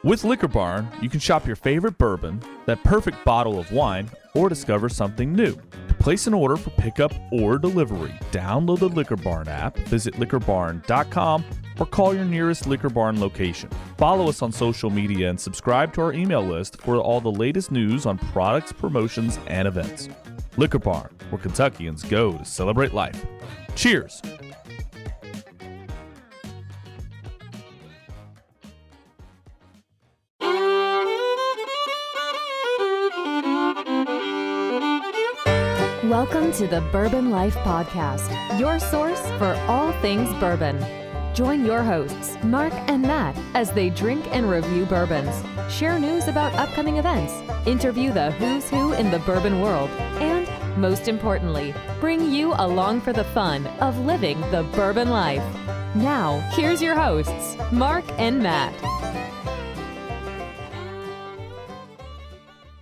With Liquor Barn, you can shop your favorite bourbon, that perfect bottle of wine, or discover something new. To place an order for pickup or delivery, download the Liquor Barn app, visit liquorbarn.com, or call your nearest Liquor Barn location. Follow us on social media and subscribe to our email list for all the latest news on products, promotions, and events. Liquor Barn, where Kentuckians go to celebrate life. Cheers! Welcome to the Bourbon Life Podcast, your source for all things bourbon. Join your hosts, Mark and Matt, as they drink and review bourbons, share news about upcoming events, interview the who's who in the bourbon world, and, most importantly, bring you along for the fun of living the bourbon life. Now, here's your hosts, Mark and Matt.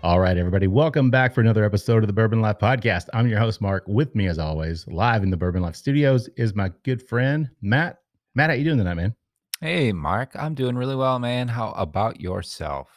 All right, everybody. Welcome back for another episode of the Bourbon Life Podcast. I'm your host, Mark. With me, as always, live in the Bourbon Life studios is my good friend, Matt. Matt, how you doing tonight, man? Hey, Mark. I'm doing really well, man. How about yourself?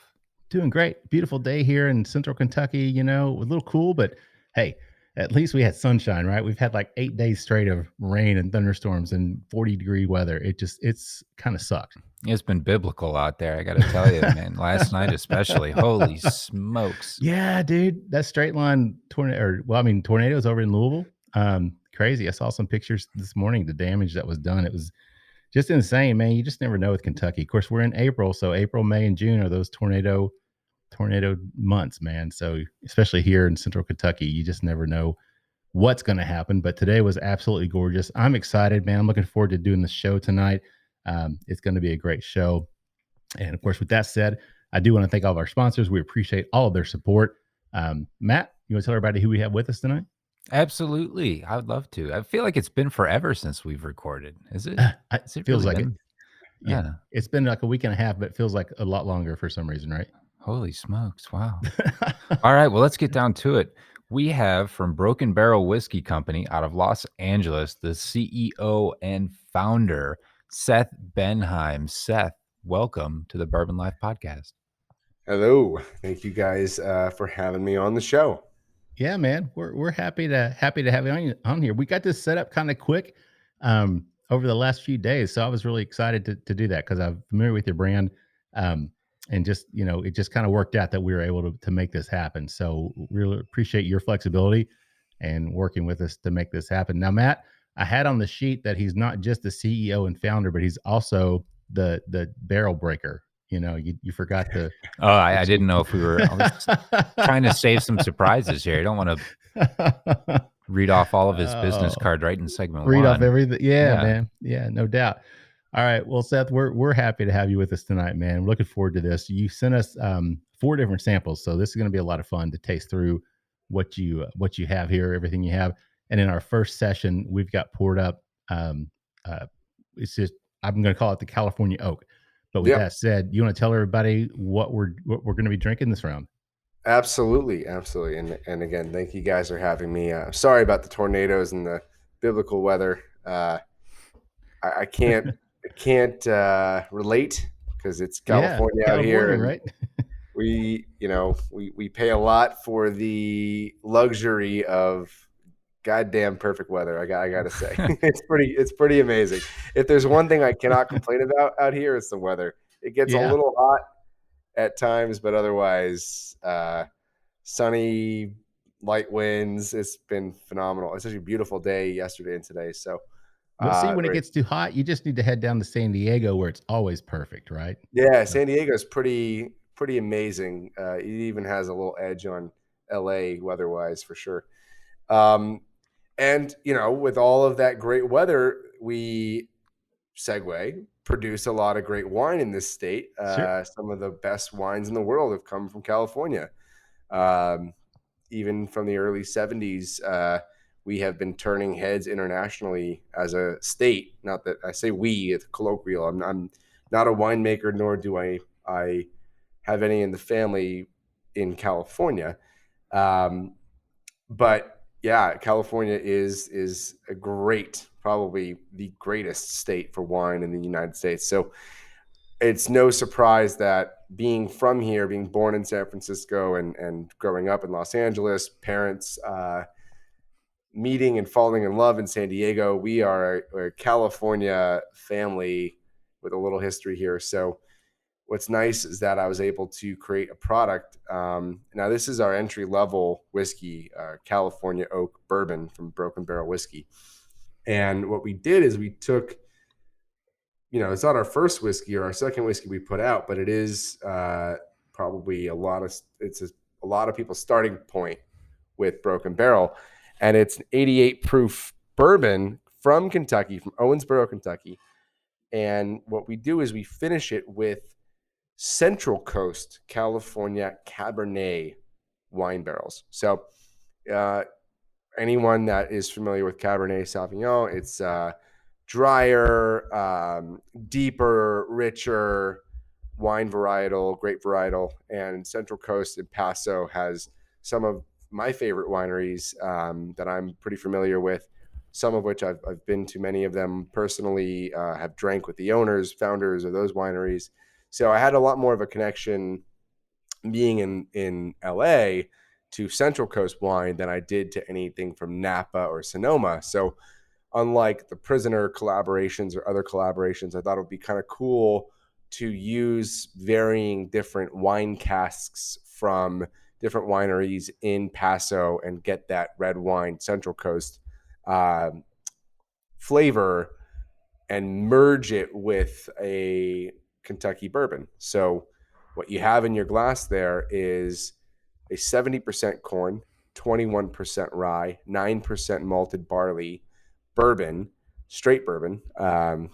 Doing great. Beautiful day here in central Kentucky, you know, a little cool, but hey, at least we had sunshine, right? We've had like 8 days straight of rain and thunderstorms and 40-degree weather. It's kind of sucked. It's been biblical out there, I got to tell you, man. Last night especially. Holy smokes. Yeah, dude. That straight line tornadoes over in Louisville. Crazy. I saw some pictures this morning, the damage that was done. It was just insane, man. You just never know with Kentucky. Of course, we're in April, so April, May, and June are those tornado months, man. So especially here in central Kentucky, you just never know what's going to happen. But today was absolutely gorgeous. I'm excited, man. I'm looking forward to doing the show tonight. It's going to be a great show. And of course, with that said, I do want to thank all of our sponsors. We appreciate all of their support. Matt, you want to tell everybody who we have with us tonight? Absolutely. I would love to. I feel like it's been forever since we've recorded. Is it? It feels really like been? it. Yeah. It's been like a week and a half, but it feels like a lot longer for some reason, right? Holy smokes. Wow. All right. Well, let's get down to it. We have from Broken Barrel Whiskey Company out of Los Angeles, the CEO and founder, Seth Benhaim. Seth, welcome to the Bourbon Life Podcast. Hello. Thank you guys for having me on the show. Yeah, man. We're happy to have you on here. We got this set up kind of quick over the last few days. So I was really excited to do that because I'm familiar with your brand. And just, you know, it just kind of worked out that we were able to make this happen. So really appreciate your flexibility and working with us to make this happen. Now, Matt, I had on the sheet that he's not just the CEO and founder, but he's also the barrel breaker. You know, you forgot to. Oh, I didn't know if we were trying to save some surprises here. I don't want to read off all of his business card right in segment one. Read off everything. Yeah, man. Yeah, no doubt. All right. Well, Seth, we're happy to have you with us tonight, man. We're looking forward to this. You sent us 4 different samples, so this is going to be a lot of fun to taste through what you have here, everything you have. And in our first session, we've got poured up. It's just I'm going to call it the California Oak. But with that said, you want to tell everybody what we're going to be drinking this round? Absolutely. And again, thank you guys for having me. Sorry about the tornadoes and the biblical weather. I can't relate because it's California out here, and right? we pay a lot for the luxury of goddamn perfect weather. I gotta say, it's pretty amazing. If there's one thing I cannot complain about out here, it's the weather. It gets a little hot at times, but otherwise, sunny, light winds. It's been phenomenal. It's such a beautiful day yesterday and today. So, see, when it gets too hot, you just need to head down to San Diego, where it's always perfect, right? Yeah, San Diego is pretty amazing. It even has a little edge on LA weather-wise for sure. And, with all of that great weather, we produce a lot of great wine in this state. Sure. Some of the best wines in the world have come from California. Even from the early 70s, we have been turning heads internationally as a state. Not that I say we, it's colloquial. I'm not a winemaker, nor do I have any in the family in California. But yeah, California is a great, probably the greatest state for wine in the United States. So it's no surprise that being from here, being born in San Francisco and growing up in Los Angeles, parents meeting and falling in love in San Diego, we are a California family with a little history here. So what's nice is that I was able to create a product. Now, this is our entry-level whiskey, California Oak Bourbon from Broken Barrel Whiskey. And what we did is we took, it's not our first whiskey or our second whiskey we put out, but it is probably a lot of people's starting point with Broken Barrel. And it's an 88 proof bourbon from Kentucky, from Owensboro, Kentucky. And what we do is we finish it with Central Coast California Cabernet wine barrels. So anyone that is familiar with Cabernet Sauvignon, it's drier, deeper, richer wine varietal, grape varietal. And Central Coast in Paso has some of my favorite wineries that I'm pretty familiar with, some of which I've been to many of them personally, have drank with the owners, founders of those wineries. So I had a lot more of a connection being in LA to Central Coast wine than I did to anything from Napa or Sonoma. So unlike the Prisoner collaborations or other collaborations, I thought it would be kind of cool to use varying different wine casks from different wineries in Paso and get that red wine Central Coast flavor and merge it with a Kentucky bourbon. So what you have in your glass there is a 70% corn, 21% rye, 9% malted barley bourbon, straight bourbon,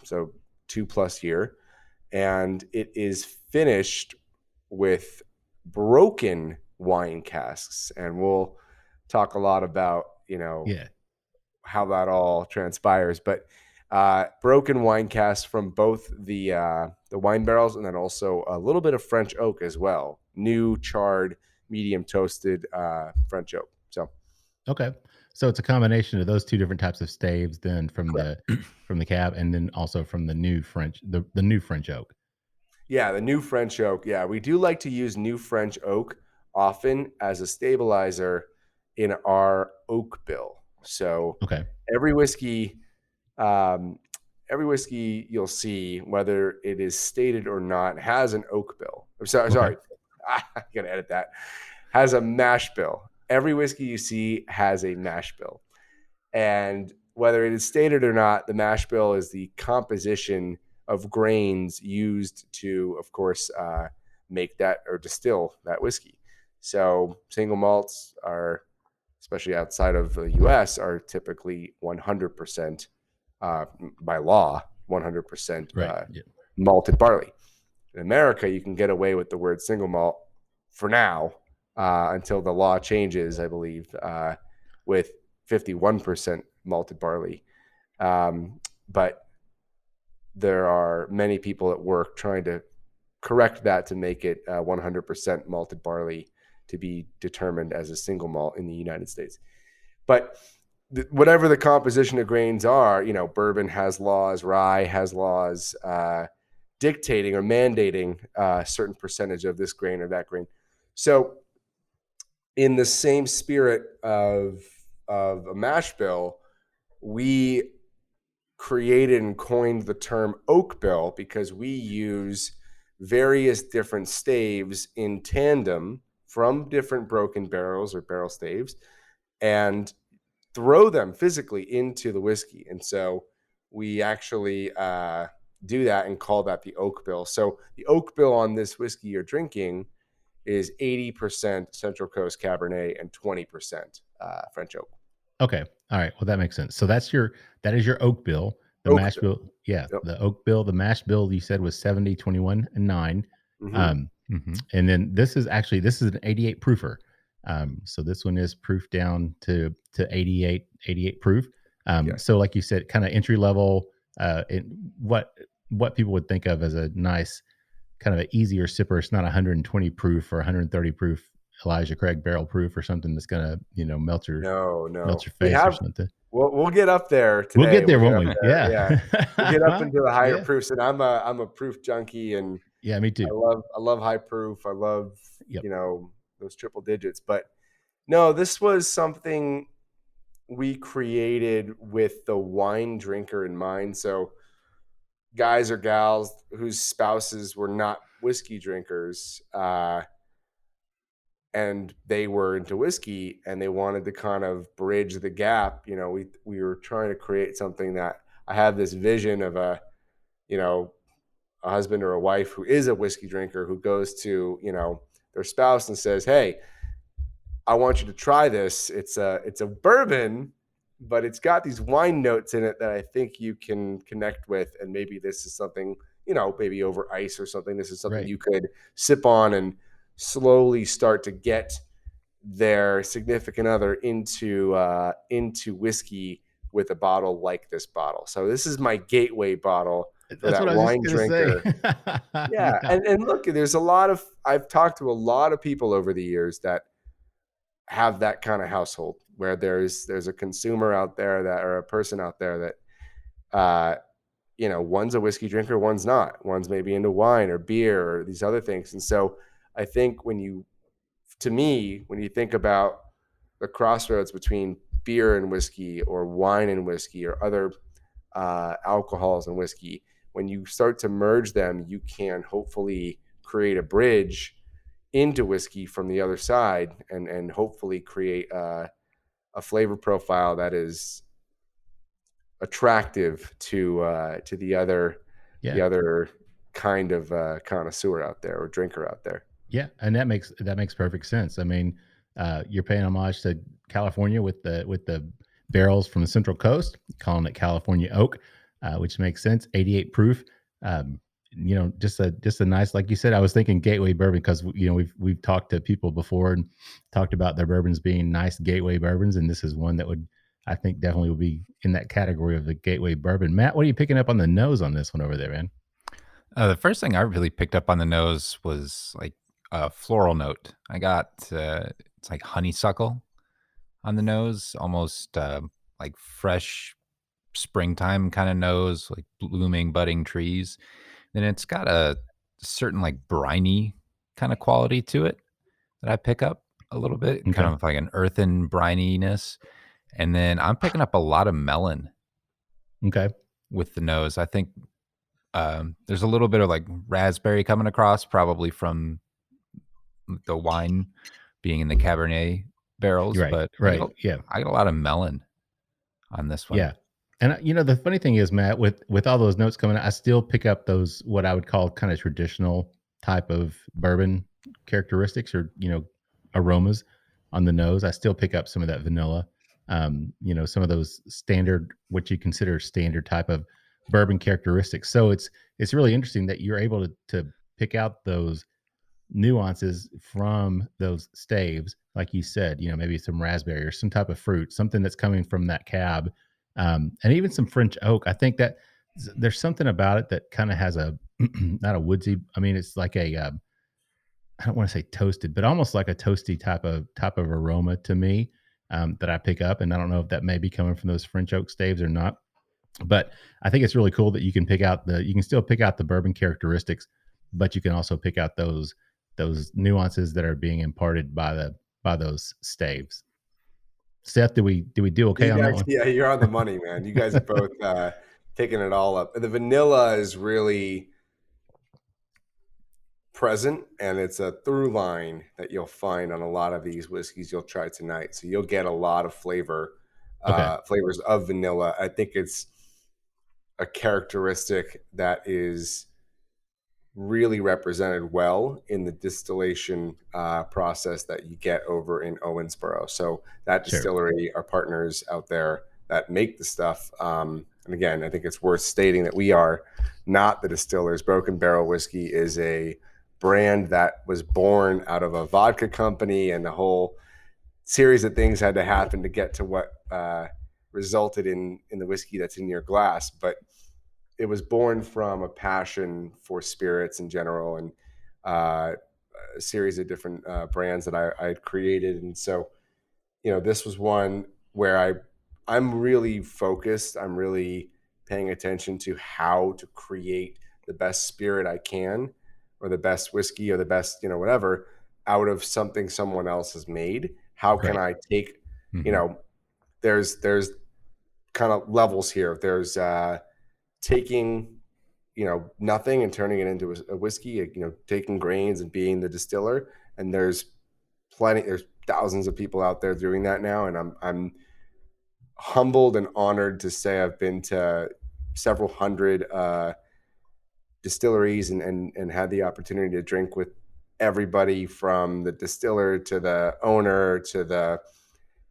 so 2+ year, and it is finished with broken wine casks. And we'll talk a lot about how that all transpires, but broken wine casks from both the wine barrels, and then also a little bit of French oak as well, new charred medium toasted French oak. So so it's a combination of those two different types of staves then from the cab, and then also from the new French oak. Yeah, the new French oak. Yeah, we do like to use new French oak often as a stabilizer in our oak bill. So every whiskey you'll see, whether it is stated or not, has an oak bill. Sorry, I gotta edit that. Has a mash bill. Every whiskey you see has a mash bill, and whether it is stated or not, the mash bill is the composition of grains used to, of course, make that or distill that whiskey. So single malts are, especially outside of the U.S., are typically 100% by law, 100% malted barley. In America, you can get away with the word single malt for now until the law changes, I believe, with 51% malted barley. But there are many people at work trying to correct that to make it 100% malted barley to be determined as a single malt in the United States. But whatever the composition of grains are, bourbon has laws, rye has laws dictating or mandating a certain percentage of this grain or that grain. So in the same spirit of a mash bill, we created and coined the term oak bill because we use various different staves in tandem from different broken barrels or barrel staves and throw them physically into the whiskey. And so we actually do that and call that the oak bill. So the oak bill on this whiskey you're drinking is 80% Central Coast Cabernet and 20% French oak. Okay. All right. Well, that makes sense. So that is your oak bill. The Oak mash bill. Yeah. Yep. The oak bill, the mash bill you said was 70, 21, and 9. And then this is an 88 proofer. So this one is proof down to 88 proof. So like you said, kind of entry level, what people would think of as a nice kind of an easier sipper. It's not 120 proof or 130 proof Elijah Craig barrel proof or something that's gonna melt your face or something. We'll get up there today. We'll get there, won't we? We'll get up into the higher Yeah. proofs, and I'm a proof junkie, and Yeah, me too. I love high proof. I love Yep. those triple digits. But no, this was something we created with the wine drinker in mind. So guys or gals whose spouses were not whiskey drinkers, and they were into whiskey and they wanted to kind of bridge the gap. We were trying to create something that I have this vision of a husband or a wife who is a whiskey drinker who goes to, their spouse and says, "Hey, I want you to try this. It's a bourbon, but it's got these wine notes in it that I think you can connect with. And maybe this is something, maybe over ice or something. This is something Right. you could sip on and slowly start to get their significant other into whiskey with a bottle like this bottle." So this is my gateway bottle for That's that what I was wine just gonna drinker. say. Yeah. And look, I've talked to a lot of people over the years that have that kind of household where there's a consumer out there or a person out there that, one's a whiskey drinker, one's not. One's maybe into wine or beer or these other things. And so I think when you think about the crossroads between beer and whiskey or wine and whiskey or other alcohols and whiskey, when you start to merge them, you can hopefully create a bridge into whiskey from the other side and hopefully create a flavor profile that is attractive to the other kind of connoisseur out there or drinker out there. Yeah, and that makes perfect sense. I mean, you're paying homage to California with the barrels from the Central Coast, calling it California Oak, which makes sense. 88 proof. Just a nice, like you said, I was thinking gateway bourbon because we've talked to people before and talked about their bourbons being nice gateway bourbons, and this is one that I think definitely would be in that category of the gateway bourbon. Matt, what are you picking up on the nose on this one over there, man? The first thing I really picked up on the nose was like a floral note. I got it's like honeysuckle on the nose, almost like fresh springtime kind of nose, like blooming, budding trees. Then it's got a certain like briny kind of quality to it that I pick up a little bit, Okay. kind of like an earthen brininess. And then I'm picking up a lot of melon Okay. with the nose. I think there's a little bit of like raspberry coming across, probably from the wine being in the Cabernet barrels. Right. But Right. Yeah. I got a lot of melon on this one. Yeah. And the funny thing is, Matt, with all those notes coming out, I still pick up those, what I would call kind of traditional type of bourbon characteristics or, aromas on the nose. I still pick up some of that vanilla, some of those standard, what you consider standard type of bourbon characteristics. So it's really interesting that you're able to pick out those nuances from those staves, like you said, maybe some raspberry or some type of fruit, something that's coming from that cab, and even some French oak. I think that there's something about it that kind of has a not a woodsy. I mean, it's like a I don't want to say toasted, but almost like a toasty type of aroma to me, that I pick up. And I don't know if that may be coming from those French oak staves or not. But I think it's really cool that you can still pick out the bourbon characteristics, but you can also pick out those nuances that are being imparted by those staves. Seth, do we do okay on that one? Yeah, you're on the money, man. You guys are both picking it all up. The vanilla is really present, and it's a through line that you'll find on a lot of these whiskeys you'll try tonight. So you'll get a lot of flavors of vanilla. I think it's a characteristic that is really represented well in the distillation process that you get over in Owensboro. So that distillery are partners out there that make the stuff. And again, I think it's worth stating that we are not the distillers. Broken Barrel Whiskey is a brand that was born out of a vodka company, and a whole series of things had to happen to get to what resulted in the whiskey that's in your glass. But it was born from a passion for spirits in general, and a series of different brands that I had created. And so, this was one where I'm really focused. I'm really paying attention to how to create the best spirit I can, or the best whiskey, or the best, whatever, out of something someone else has made. How can I take, there's kind of levels here. There's taking, nothing and turning it into a whiskey, taking grains and being the distiller. And there's thousands of people out there doing that now. And I'm humbled and honored to say I've been to several hundred distilleries and had the opportunity to drink with everybody from the distiller to the owner to the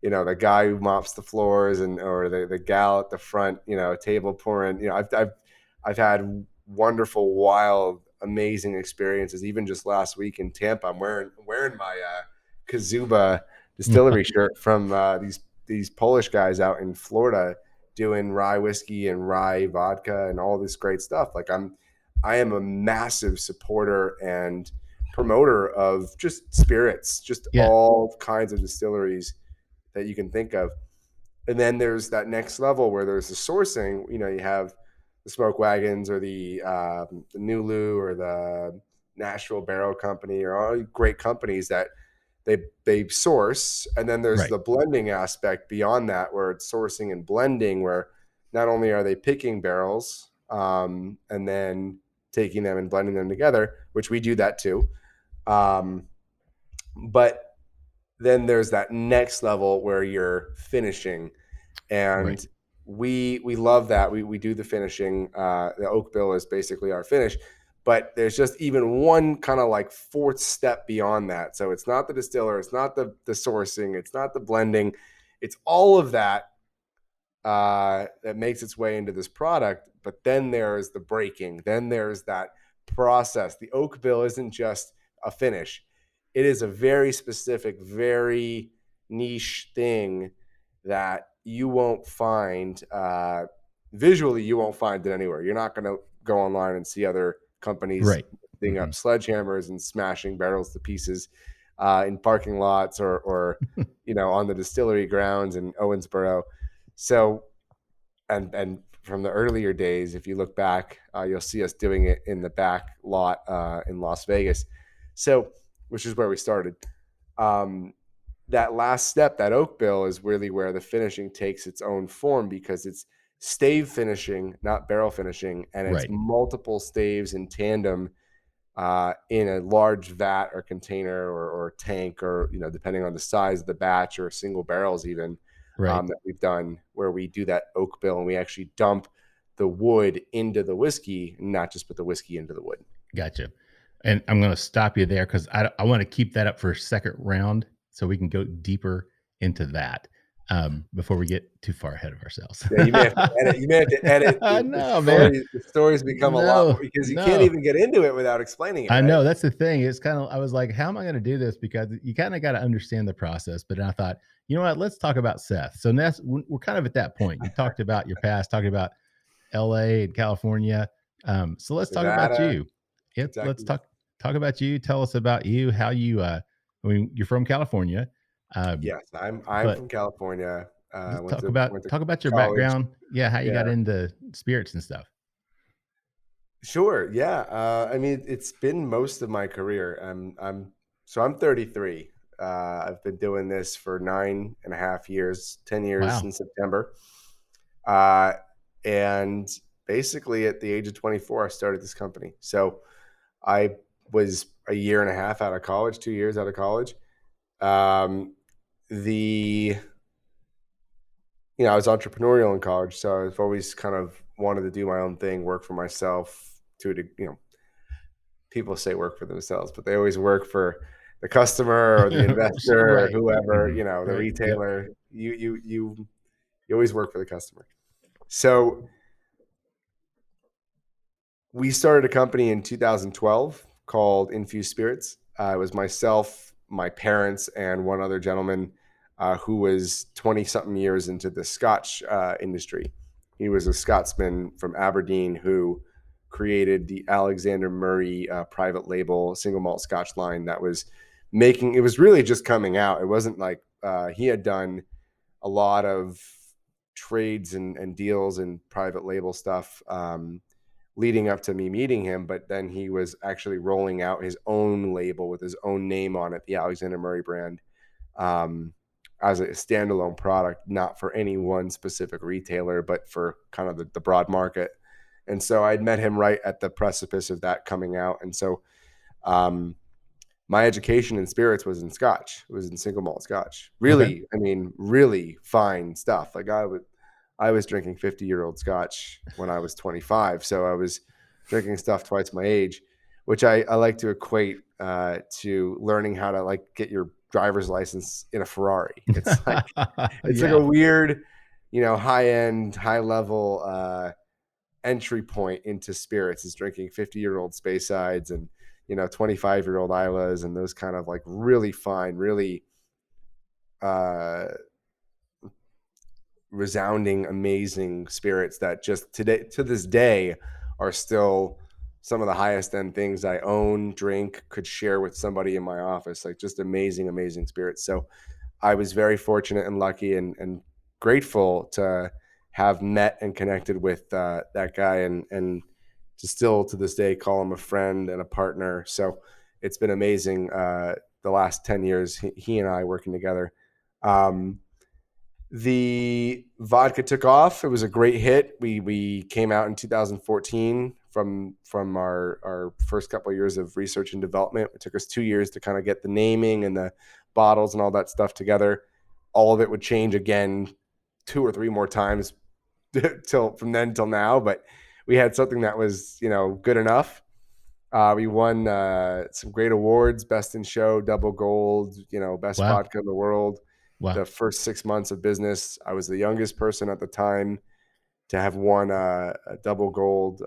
the guy who mops the floors or the gal at the front table pouring. I've had wonderful, wild, amazing experiences. Even just last week in Tampa, I'm wearing my Kazuba distillery shirt from these Polish guys out in Florida doing rye whiskey and rye vodka and all this great stuff. Like I am a massive supporter and promoter of just spirits, just all kinds of distilleries that you can think of. And then there's that next level where there's the sourcing. You have the Smoke Wagons or the Nulu or the Nashville Barrel Company, or all great companies that they source. And then there's the blending aspect beyond that, where it's sourcing and blending, where not only are they picking barrels and then taking them and blending them together, which we do that too. But then there's that next level where you're finishing, and we love that. We do the finishing. The oak bill is basically our finish, but there's just even one kind of like fourth step beyond that. So it's not the distiller, it's not the sourcing, it's not the blending, it's all of that that makes its way into this product. But then there's the breaking, then there's that process. The oak bill isn't just a finish. It is a very specific, very niche thing that you won't find visually. You won't find it anywhere. You're not going to go online and see other companies lifting up sledgehammers and smashing barrels to pieces in parking lots or on the distillery grounds in Owensboro. So, and from the earlier days, if you look back, you'll see us doing it in the back lot in Las Vegas. So, which is where we started. That last step, that oak bill, is really where the finishing takes its own form, because it's stave finishing, not barrel finishing, and it's multiple staves in tandem in a large vat or container or tank, or depending on the size of the batch, or single barrels even that we've done, where we do that oak bill and we actually dump the wood into the whiskey, not just put the whiskey into the wood. Gotcha. And I'm going to stop you there because I want to keep that up for a second round so we can go deeper into that before we get too far ahead of ourselves. Yeah, you may have to edit. The stories become a lot, because you can't even get into it without explaining it. I know, that's the thing. It's kind of, I was like, how am I going to do this? Because you kind of got to understand the process. But I thought, you know what, let's talk about Seth. So that's, we're kind of at that point. You talked about your past, talking about LA and California. So let's talk about you. Yep, exactly. Let's talk about you. Tell us about you, how you, you're from California. Yes, I'm from California. Talk about your background. Yeah. How you got into spirits and stuff. Sure. Yeah. It's been most of my career. I'm 33. I've been doing this for 9.5 years, 10 years in September. And basically at the age of 24, I started this company. So I was a year and a half out of college, 2 years out of college. I was entrepreneurial in college, so I've always kind of wanted to do my own thing, work for myself. People say work for themselves, but they always work for the customer or the investor or whoever, the retailer. Yep. You always work for the customer. So we started a company in 2012 called Infused Spirits. It was myself, my parents, and one other gentleman who was 20-something years into the Scotch industry. He was a Scotsman from Aberdeen who created the Alexander Murray private label single malt Scotch line that was it was really just coming out. It wasn't like he had done a lot of trades and deals and private label stuff leading up to me meeting him. But then he was actually rolling out his own label with his own name on it, the Alexander Murray brand, as a standalone product, not for any one specific retailer, but for kind of the broad market. And so I'd met him right at the precipice of that coming out. And so my education in spirits was in Scotch. It was in single malt Scotch. Really, okay. I mean, really fine stuff. Like I was drinking 50-year-old Scotch when I was 25. So I was drinking stuff twice my age, which I like to equate to learning how to like get your driver's license in a Ferrari. It's like, it's like a weird, high-end, high-level entry point into spirits is drinking 50-year-old Speysides and 25-year-old Islas and those kind of like really fine, really resounding, amazing spirits that just today, to this day, are still some of the highest end things I own, drink, could share with somebody in my office. Like just amazing, amazing spirits. So I was very fortunate and lucky and grateful to have met and connected with that guy and to still to this day call him a friend and a partner. So it's been amazing the last 10 years, he and I working together. The vodka took off. It was a great hit. We came out in 2014 from our first couple of years of research and development. It took us 2 years to kind of get the naming and the bottles and all that stuff together. All of it would change again 2 or 3 more times from then till now, but we had something that was, good enough. We won some great awards, best in show, double gold, best vodka in the world. Wow. The first 6 months of business, I was the youngest person at the time to have won a double gold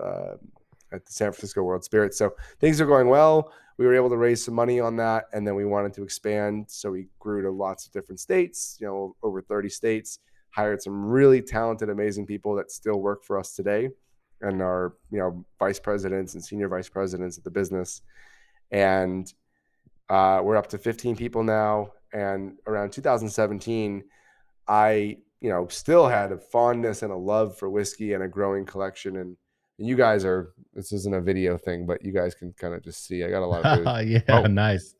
at the San Francisco World Spirits. So things are going well. We were able to raise some money on that, and then we wanted to expand. So we grew to lots of different states, over 30 states, hired some really talented, amazing people that still work for us today and are, vice presidents and senior vice presidents of the business. And we're up to 15 people now. And around 2017, I, still had a fondness and a love for whiskey and a growing collection. And you guys this isn't a video thing, but you guys can kind of just see, I got a lot of booze. Nice.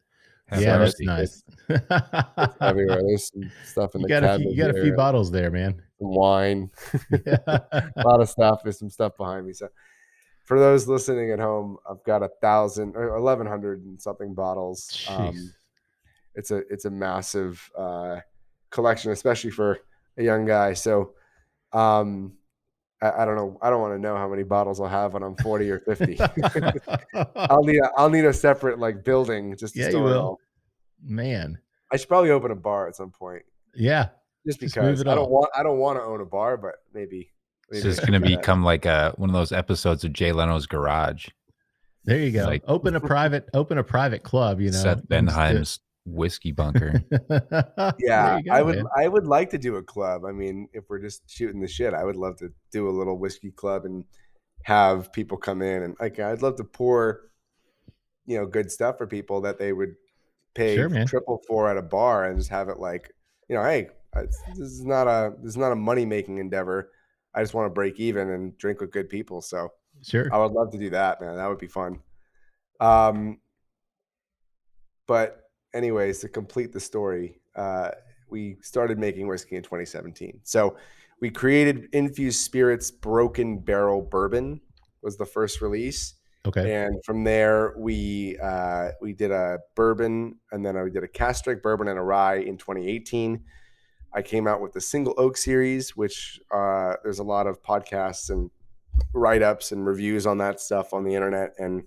Yeah, that's nice. It's everywhere. There's some stuff in the cabinet. You got a few bottles there, man. Some wine, a lot of stuff. There's some stuff behind me. So for those listening at home, I've got 1,000 or 1,100 and something bottles. It's a massive collection, especially for a young guy. So I don't know. I don't want to know how many bottles I'll have when I'm 40 or 50. I'll need a separate like building just to store it all. Man, I should probably open a bar at some point. Yeah, just because I don't want to own a bar, but maybe it's just going to become like one of those episodes of Jay Leno's Garage. There you go. Like, open a private club. Seth Benhaim's whiskey bunker. Yeah, I would like to do a club. I mean, if we're just shooting the shit, I would love to do a little whiskey club and have people come in and like I'd love to pour, good stuff for people that they would pay triple for at a bar and just have it like, hey, this is not a money making endeavor. I just want to break even and drink with good people. So sure, I would love to do that, man. That would be fun. But anyways, to complete the story, we started making whiskey in 2017. So we created Infused Spirits Broken Barrel Bourbon was the first release. Okay. And from there, we did a bourbon, and then we did a cask strength bourbon and a rye in 2018. I came out with the Single Oak series, which there's a lot of podcasts and write-ups and reviews on that stuff on the internet. And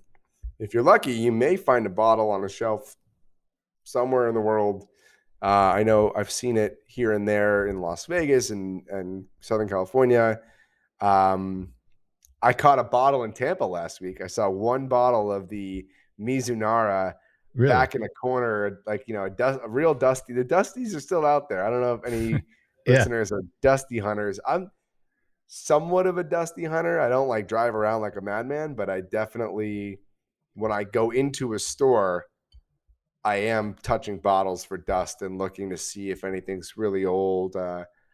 if you're lucky, you may find a bottle on a shelf somewhere in the world. I know I've seen it here and there in Las Vegas and Southern California. I caught a bottle in Tampa last week. I saw one bottle of the Mizunara back in a corner, like, a real dusty. The dusties are still out there. I don't know if any listeners are dusty hunters. I'm somewhat of a dusty hunter. I don't like drive around like a madman, but I definitely, when I go into a store, I am touching bottles for dust and looking to see if anything's really old.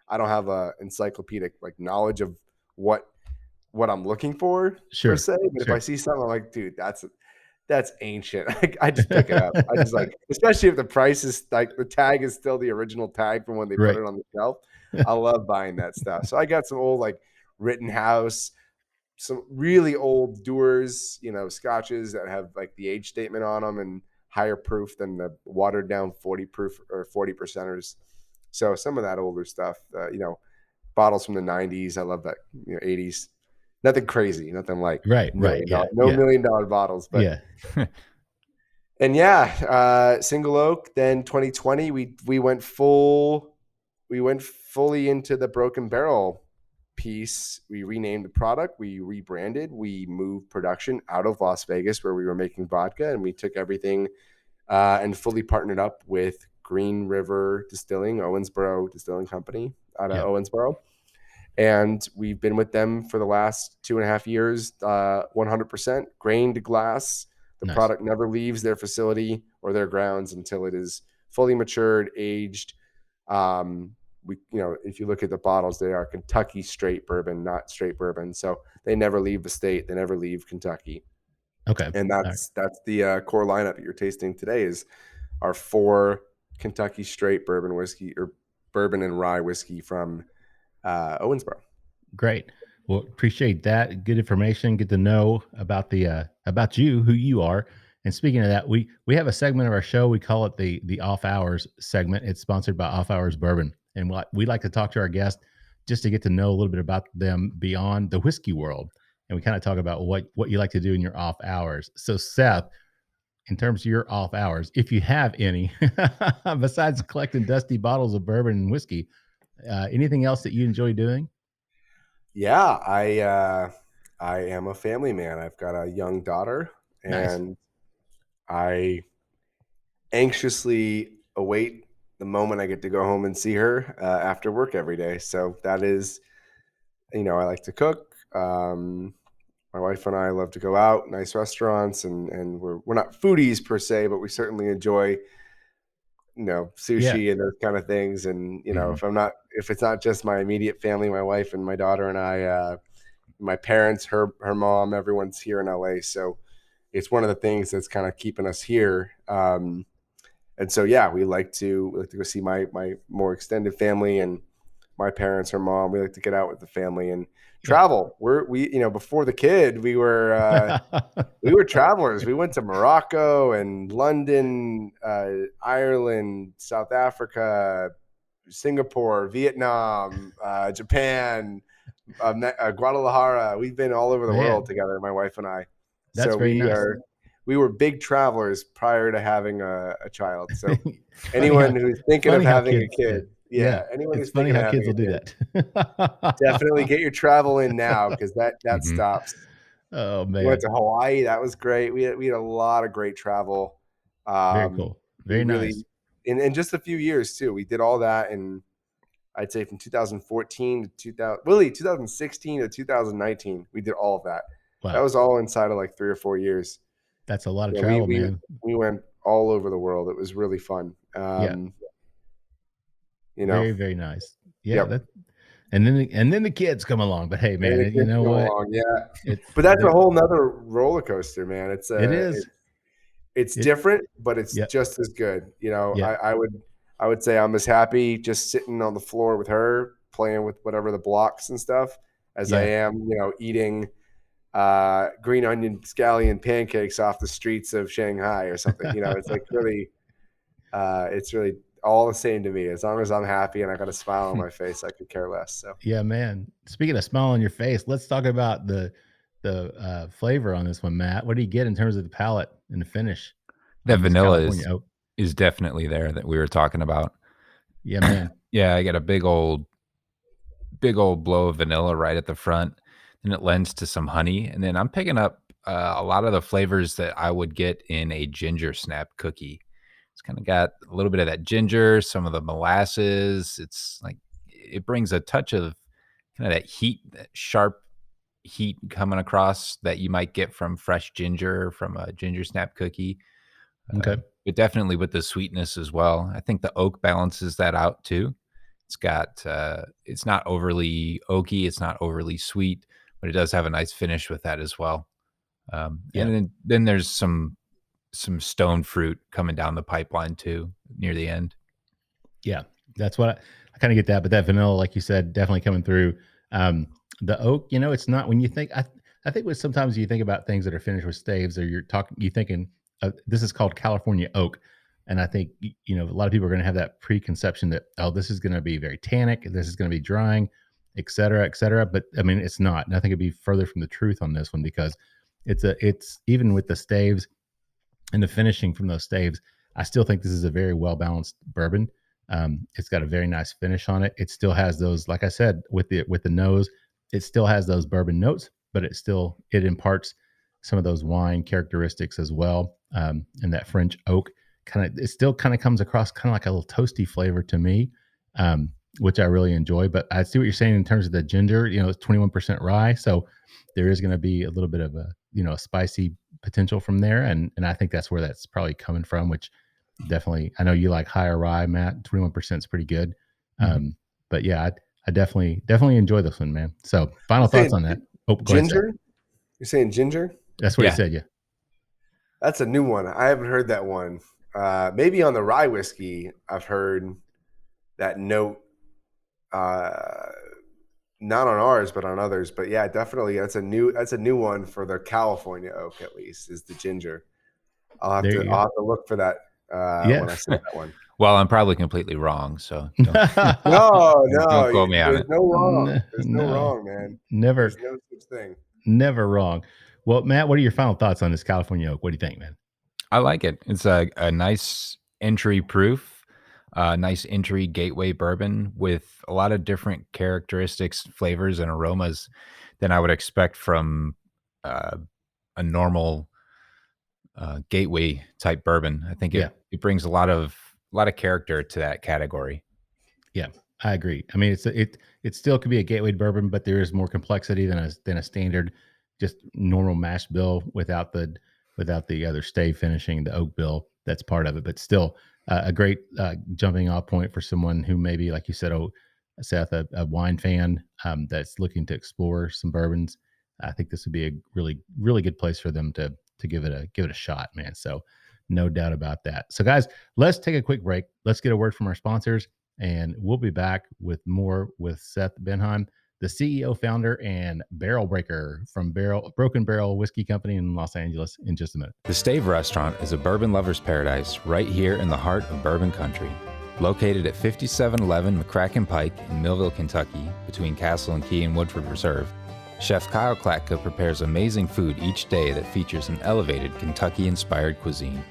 I don't have a encyclopedic like knowledge of what I'm looking for Sure. per se. But if Sure. I see something, I'm like, dude, that's ancient. I just pick it up. I just like, especially if the price is like the tag is still the original tag from when they Right. put it on the shelf. I love buying that stuff. So I got some old like Rittenhouse, some really old Dewar's, you know, scotches that have like the age statement on them and higher proof than the watered down 40 proof or 40%ers. So some of that older stuff, you know, bottles from the 90s. I love that, you know, 80s. Nothing crazy, nothing like Right. Yeah. no $1 million bottles, but Yeah. and yeah, single oak. Then 2020, we went fully into the Broken Barrel piece. We renamed the product, we rebranded, we moved production out of Las Vegas where we were making vodka, and we took everything and fully partnered up with Green River Distilling, Owensboro Distilling Company out of Owensboro. And we've been with them for the last 2.5 years, 100% grain to glass. The product never leaves their facility or their grounds until it is fully matured, aged. We, you know, if you look at the bottles, they are Kentucky straight bourbon, not straight bourbon. So they never leave the state. They never leave Kentucky. Okay. And that's the core lineup that you're tasting today is our 4 Kentucky straight bourbon whiskey or bourbon and rye whiskey from Owensboro. Great. Well, appreciate that. Good information. Good to know about the about you, who you are. And speaking of that, we have a segment of our show. We call it the Off Hours segment. It's sponsored by Off Hours Bourbon. And we like to talk to our guests just to get to know a little bit about them beyond the whiskey world. And we kind of talk about what you like to do in your off hours. So Seth, in terms of your off hours, if you have any, besides collecting dusty bottles of bourbon and whiskey, anything else that you enjoy doing? Yeah, I am a family man. I've got a young daughter, and I anxiously await the moment I get to go home and see her after work every day. So that is, you know, I like to cook. My wife and I love to go out, nice restaurants, and we're not foodies per se, but we certainly enjoy, you know, sushi and those kind of things. And, you know, if it's not just my immediate family, my wife and my daughter and I, my parents, her mom, everyone's here in LA. So it's one of the things that's kind of keeping us here. And so, yeah, we like to go see my more extended family and my parents, her mom. We like to get out with the family and travel. We you know, before the kid, we were travelers. We went to Morocco and London, Ireland, South Africa, Singapore, Vietnam, Japan, Guadalajara. We've been all over the world together, my wife and I. That's so very nice. We were big travelers prior to having a child. So anyone who's thinking of having a kid, anyone who's funny thinking how of kids having will a do kid, that. definitely get your travel in now, because that stops. Oh man, we went to Hawaii. That was great. We had a lot of great travel. Very cool. Very nice. In just a few years too. We did all that in, I'd say, from 2014 to 2016 to 2019. We did all of that. Wow. That was all inside of like 3 or 4 years. That's a lot of travel, man. We went all over the world. It was really fun. You know, very, very nice. Yeah. And then the kids come along. But hey, man, you know what? But that's a whole nother roller coaster, man. It is. It's different, but it's just as good. You know, I would say I'm as happy just sitting on the floor with her, playing with whatever the blocks and stuff, as I am, you know, eating green onion scallion pancakes off the streets of Shanghai or something. You know, it's like really, it's really all the same to me. As long as I'm happy and I got a smile on my face, I could care less. So yeah, man. Speaking of smile on your face, let's talk about the flavor on this one, Matt. What do you get in terms of the palate and the finish? That vanilla is definitely there that we were talking about. Yeah, man. Yeah, I got a big old blow of vanilla right at the front. And it lends to some honey. And then I'm picking up a lot of the flavors that I would get in a ginger snap cookie. It's kind of got a little bit of that ginger, some of the molasses. It's like, it brings a touch of kind of that heat, that sharp heat coming across that you might get from fresh ginger, from a ginger snap cookie. Okay. But definitely with the sweetness as well. I think the oak balances that out too. It's not overly oaky, it's not overly sweet, but it does have a nice finish with that as well. And then there's some stone fruit coming down the pipeline too near the end. Yeah, that's what I kind of get that, but that vanilla, like you said, definitely coming through. The oak, it's not when you think. I think when sometimes you think about things that are finished with staves, or you're thinking this is called California oak, and I think a lot of people are going to have that preconception that this is going to be very tannic, this is going to be drying, et cetera, et cetera. But I mean, it's not. And I think it'd be further from the truth on this one because it's even with the staves and the finishing from those staves, I still think this is a very well balanced bourbon. It's got a very nice finish on it. It still has those, like I said, with the nose, it still has those bourbon notes, but it imparts some of those wine characteristics as well. And that French oak it still comes across kind of like a little toasty flavor to me, which I really enjoy. But I see what you're saying in terms of the ginger. It's 21% rye, so there is going to be a little bit of a spicy potential from there, and I think that's where that's probably coming from, which definitely, I know you like higher rye, Matt. 21% is pretty good. But yeah, I definitely enjoy this one, man. So final thoughts on that. Ginger? You're saying ginger? That's what he said. Yeah. That's a new one. I haven't heard that one. Maybe on the rye whiskey, I've heard that note. Not on ours, but on others. But yeah, definitely, that's a new one for the California oak. At least is the ginger. I'll have to look for that when I see that one. Well, I'm probably completely wrong, so no, don't quote me on it. No wrong. There's no wrong, man. Never. There's no such thing. Never wrong. Well, Matt, what are your final thoughts on this California oak? What do you think, man? I like it. It's a nice entry proof, nice entry gateway bourbon with a lot of different characteristics, flavors, and aromas than I would expect from a normal gateway type bourbon. I think it brings a lot of character to that category. Yeah, I agree. I mean, it still could be a gateway bourbon, but there is more complexity than a standard, just normal mash bill without the other stave finishing, the oak bill. That's part of it, but still a great jumping off point for someone who maybe, like you said, Seth, a wine fan that's looking to explore some bourbons. I think this would be a really, really good place for them to give it a shot, man. So no doubt about that. So guys, let's take a quick break. Let's get a word from our sponsors, and we'll be back with more with Seth Benhaim, the CEO, founder, and barrel breaker from Broken Barrel Whiskey Company in Los Angeles, in just a minute. The Stave Restaurant is a bourbon lover's paradise right here in the heart of bourbon country. Located at 5711 McCracken Pike in Millville, Kentucky, between Castle and Key and Woodford Reserve, Chef Kyle Klatka prepares amazing food each day that features an elevated Kentucky-inspired cuisine.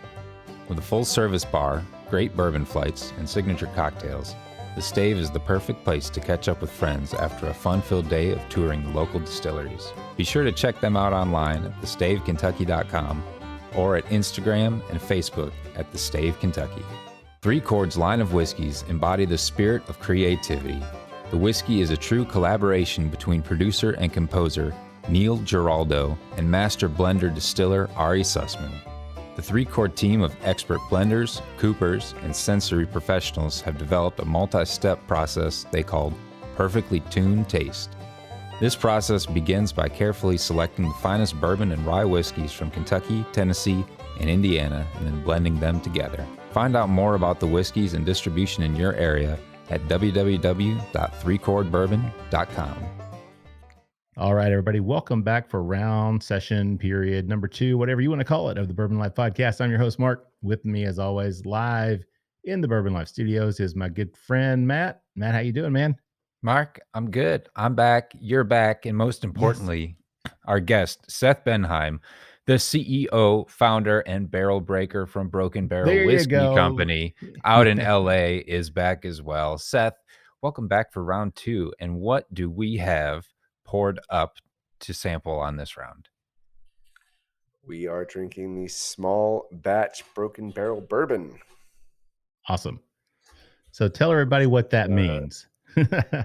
With a full-service bar, great bourbon flights, and signature cocktails, the Stave is the perfect place to catch up with friends after a fun-filled day of touring the local distilleries. Be sure to check them out online at thestavekentucky.com or at Instagram and Facebook at The Stave Kentucky. Three Chord's line of whiskeys embody the spirit of creativity. The whiskey is a true collaboration between producer and composer Neil Giraldo and master blender distiller Ari Sussman. The Three Chord team of expert blenders, coopers, and sensory professionals have developed a multi-step process they call Perfectly Tuned Taste. This process begins by carefully selecting the finest bourbon and rye whiskeys from Kentucky, Tennessee, and Indiana, and then blending them together. Find out more about the whiskeys and distribution in your area at www.threechordbourbon.com. All right, everybody, welcome back for round session period number 2, whatever you want to call it, of the Bourbon Life Podcast. I'm your host, Mark. With me, as always, live in the Bourbon Life studios is my good friend, Matt. Matt, how you doing, man? Mark, I'm good. I'm back. You're back. And most importantly, our guest, Seth Benhaim, the CEO, founder, and barrel breaker from Broken Barrel Whiskey Company out in LA, is back as well. Seth, welcome back for round 2. And what do we have poured up to sample on this round? We are drinking the small batch Broken Barrel bourbon. Awesome. So tell everybody what that means.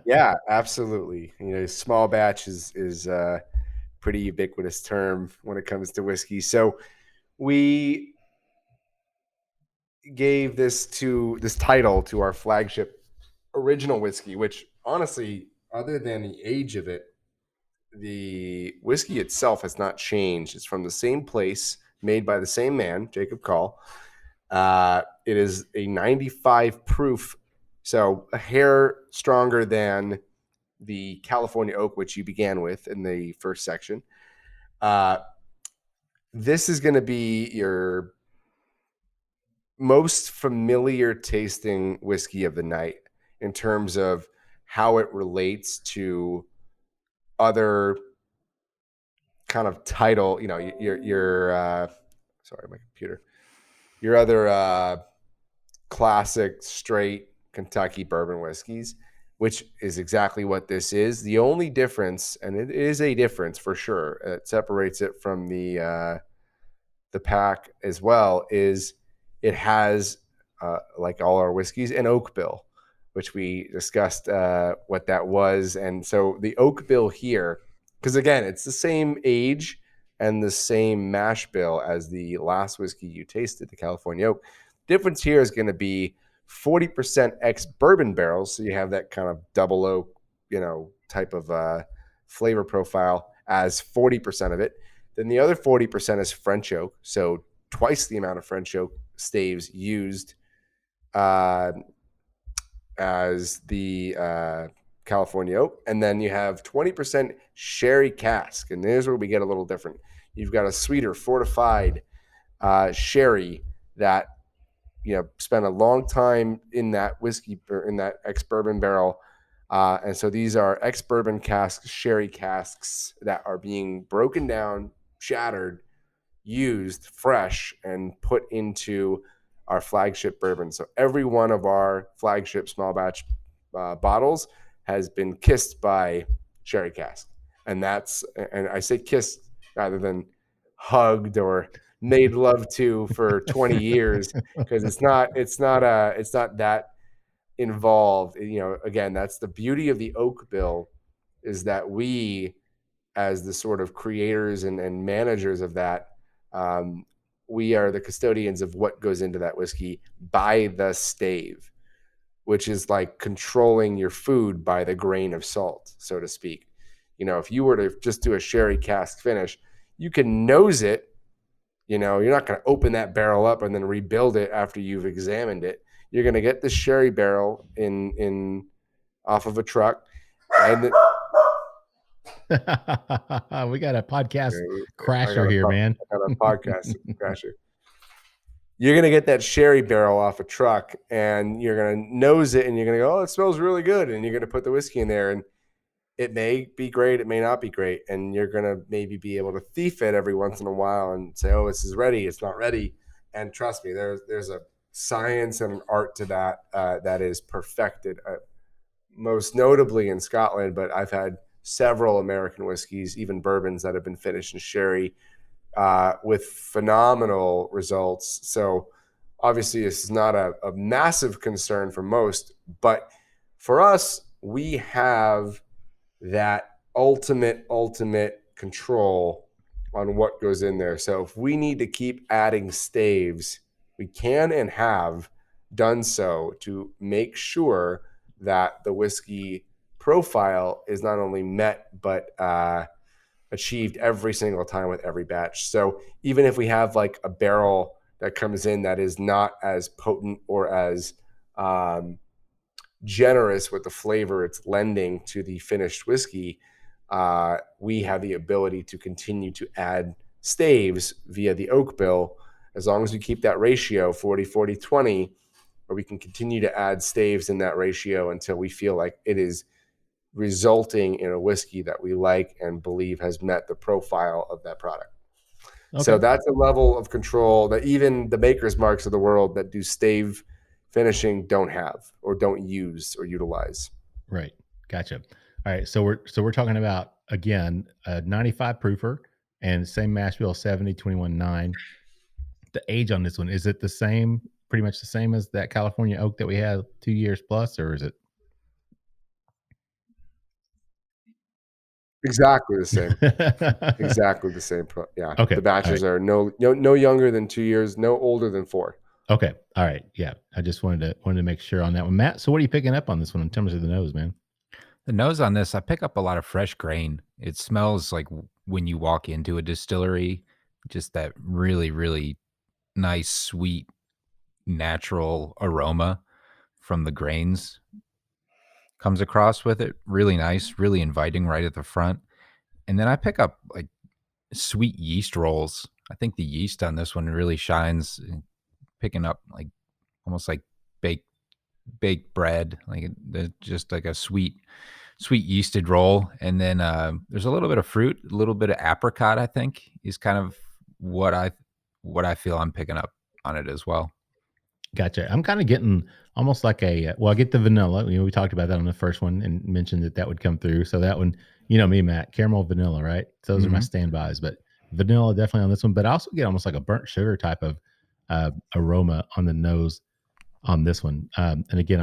Yeah, absolutely. Small batch is pretty ubiquitous term when it comes to whiskey. So we gave this title to our flagship original whiskey, which honestly, other than the age of it, the whiskey itself has not changed. It's from the same place, made by the same man, Jacob Call. It is a 95 proof, so a hair stronger than the California oak, which you began with in the first section. This is going to be your most familiar tasting whiskey of the night in terms of how it relates to other kind of title, your sorry, my computer, your other classic straight Kentucky bourbon whiskeys, which is exactly what this is. The only difference, and it is a difference for sure, it separates it from the pack as well, is it has, like all our whiskeys, an oak bill, which we discussed what that was. And so the oak bill here, because again, it's the same age and the same mash bill as the last whiskey you tasted, the California oak. Difference here is going to be 40% ex-bourbon barrels, so you have that kind of double oak, type of flavor profile as 40% of it. Then the other 40% is French oak, so twice the amount of French oak staves used as the California oak. And then you have 20% sherry cask, and there's where we get a little different. You've got a sweeter, fortified sherry that spent a long time in that whiskey or in that ex-bourbon barrel. And so these are ex-bourbon casks, sherry casks that are being broken down, shattered, used fresh, and put into our flagship bourbon. So every one of our flagship small batch bottles has been kissed by sherry cask. And I say kissed rather than hugged or made love to for 20 years, because it's not that involved. Again, that's the beauty of the oak bill, is that we, as the sort of creators and managers of that, we are the custodians of what goes into that whiskey by the stave, which is like controlling your food by the grain of salt, so to speak. If you were to just do a sherry cask finish, you can nose it. You're not going to open that barrel up and then rebuild it after you've examined it. You're going to get the sherry barrel in off of a truck, and we got a podcast crasher here, man. I got a podcast crasher. You're going to get that sherry barrel off a truck, and you're going to nose it, and you're going to go, oh, it smells really good. And you're going to put the whiskey in there, and it may be great, it may not be great. And you're going to maybe be able to thief it every once in a while and say, oh, this is ready. It's not ready. And trust me, there's a science and an art to that that is perfected, most notably in Scotland. But I've had several American whiskeys, even bourbons, that have been finished in sherry with phenomenal results. So obviously this is not a massive concern for most, but for us, we have that ultimate control on what goes in there. So if we need to keep adding staves, we can and have done so to make sure that the whiskey profile is not only met, but achieved every single time with every batch. So even if we have like a barrel that comes in that is not as potent or as generous with the flavor it's lending to the finished whiskey, we have the ability to continue to add staves via the oak bill, as long as we keep that ratio 40-40-20, or we can continue to add staves in that ratio until we feel like it is resulting in a whiskey that we like and believe has met the profile of that product. Okay. So that's a level of control that even the maker's marks of the world that do stave finishing don't have or don't use or utilize. Right. Gotcha. All right. So we're talking about, again, a 95 proofer and same mash bill, 70-21-9. The age on this one, is it the same, pretty much the same as that California oak that we had 2 years plus, or is it? Exactly the same. Exactly the same. Yeah. Okay. The batches are no younger than 2 years, no older than 4. Okay. All right. Yeah. I just wanted to make sure on that one. Matt, so what are you picking up on this one in terms of the nose, man? The nose on this, I pick up a lot of fresh grain. It smells like when you walk into a distillery, just that really, really nice, sweet, natural aroma from the grains comes across with it. Really nice, really inviting right at the front. And then I pick up like sweet yeast rolls. I think the yeast on this one really shines, picking up like almost like baked bread, like just like a sweet yeasted roll. And then there's a little bit of fruit, a little bit of apricot, I think is kind of what I feel I'm picking up on it as well. Gotcha. I'm kind of getting almost like I get the vanilla. We talked about that on the first one and mentioned that would come through. So that one, me, Matt, caramel, vanilla, right? Those are my standbys, but vanilla definitely on this one. But I also get almost like a burnt sugar type of aroma on the nose on this one. And again,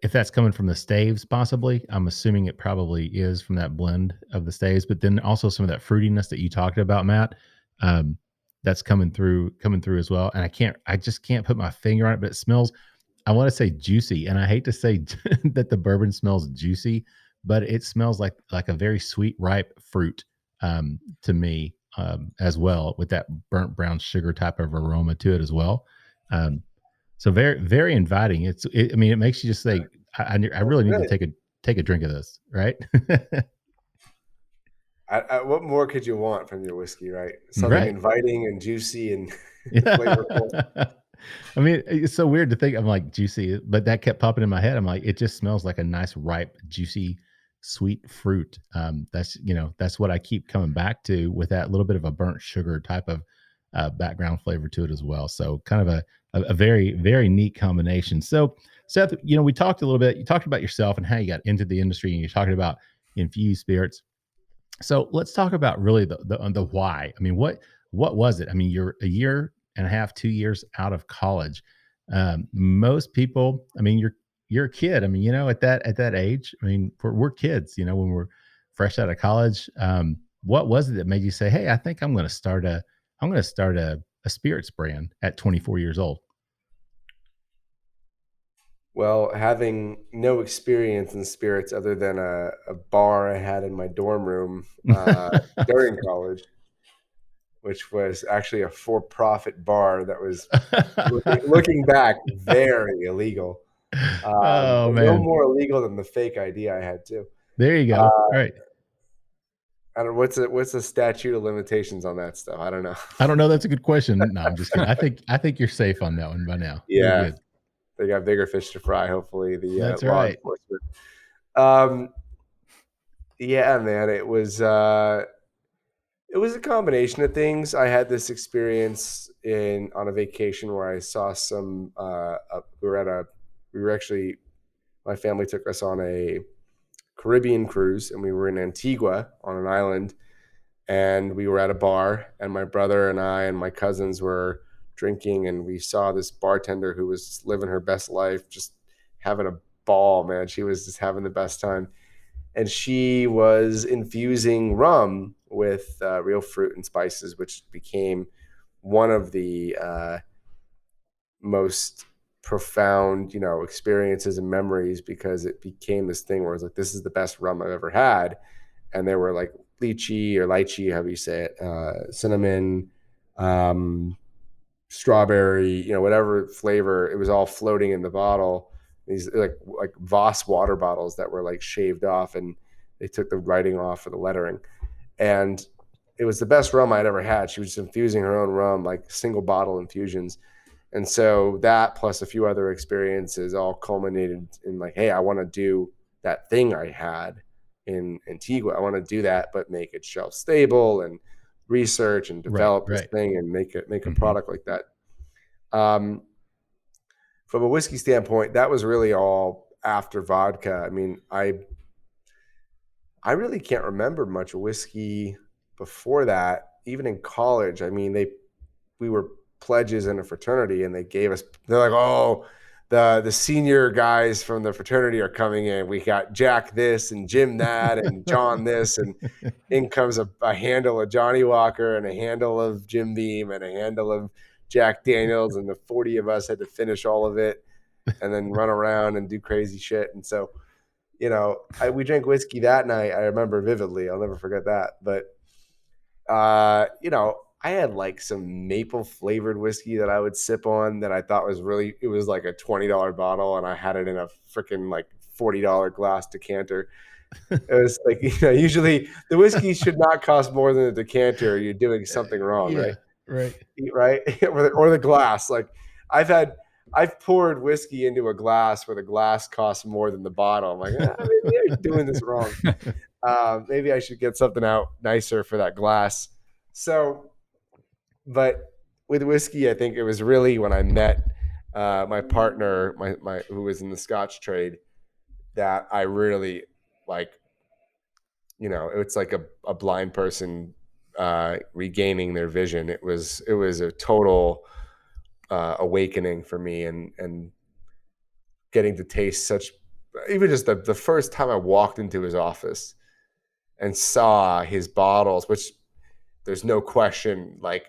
if that's coming from the staves, possibly, I'm assuming it probably is from that blend of the staves, but then also some of that fruitiness that you talked about, Matt. That's coming through as well. And I just can't put my finger on it, but it smells, I want to say juicy. And I hate to say that the bourbon smells juicy, but it smells like a very sweet, ripe fruit to me as well, with that burnt brown sugar type of aroma to it as well. So very, very inviting. It makes you just say, I really need to take a drink of this, right? What more could you want from your whiskey, right? Something inviting and juicy and flavorful. It's so weird to think I'm like juicy, but that kept popping in my head. I'm like, it just smells like a nice, ripe, juicy, sweet fruit. That's what I keep coming back to, with that little bit of a burnt sugar type of background flavor to it as well. So kind of a very, very neat combination. So Seth, we talked a little bit, you talked about yourself and how you got into the industry, and you're talking about infused spirits. So let's talk about really the why. What was it? You're a year and a half, 2 years out of college. Most people, you're a kid. At that age, we're kids, when we're fresh out of college. What was it that made you say, hey, I think I'm going to start a spirits brand at 24 years old? Well, having no experience in spirits other than a bar I had in my dorm room during college, which was actually a for-profit bar that was, looking back, very illegal. Oh, man. No more illegal than the fake ID I had too. There you go. Right. I don't know what's the statute of limitations on that stuff. I don't know. I don't know. That's a good question. No, I'm just kidding. I think you're safe on that one by now. Yeah. They got bigger fish to fry. Hopefully, that's law right. enforcement. Yeah, man, it was a combination of things. I had this experience on a vacation where I saw some. My family took us on a Caribbean cruise, and we were in Antigua on an island, and we were at a bar, and my brother and I and my cousins were drinking, and we saw this bartender who was living her best life, just having a ball, man. She was just having the best time, and she was infusing rum with real fruit and spices, which became one of the most profound, experiences and memories, because it became this thing where it's like, this is the best rum I've ever had. And there were like lychee, however you say it, cinnamon, strawberry, whatever flavor, it was all floating in the bottle. These like Voss water bottles that were like shaved off, and they took the writing off for the lettering. And it was the best rum I'd ever had. She was just infusing her own rum, like single bottle infusions. And so that plus a few other experiences all culminated in like, hey, I want to do that thing I had in Antigua. I want to do that, but make it shelf stable and research and develop this thing and make a product like that. From a whiskey standpoint, that was really all after vodka. I really can't remember much whiskey before that. Even in college, we were pledges in a fraternity, and they're like, oh, the senior guys from the fraternity are coming in. We got Jack this and Jim that and John this, and in comes a handle of Johnny Walker and a handle of Jim Beam and a handle of Jack Daniels, and the 40 of us had to finish all of it and then run around and do crazy shit. And so, we drank whiskey that night. I remember vividly. I'll never forget that. But, I had like some maple flavored whiskey that I would sip on that I thought it was like a $20 bottle. And I had it in a freaking like $40 glass decanter. It was like, usually the whiskey should not cost more than a decanter. Or you're doing something wrong, right? Right. or the glass. Like I've poured whiskey into a glass where the glass costs more than the bottle. I'm like, maybe I'm doing this wrong. Maybe I should get something out nicer for that glass. So, but with whiskey, I think it was really when I met my partner, my who was in the Scotch trade, that I really like, it's like a blind person regaining their vision. It was a total awakening for me, and getting to taste even just the first time I walked into his office and saw his bottles, which there's no question, like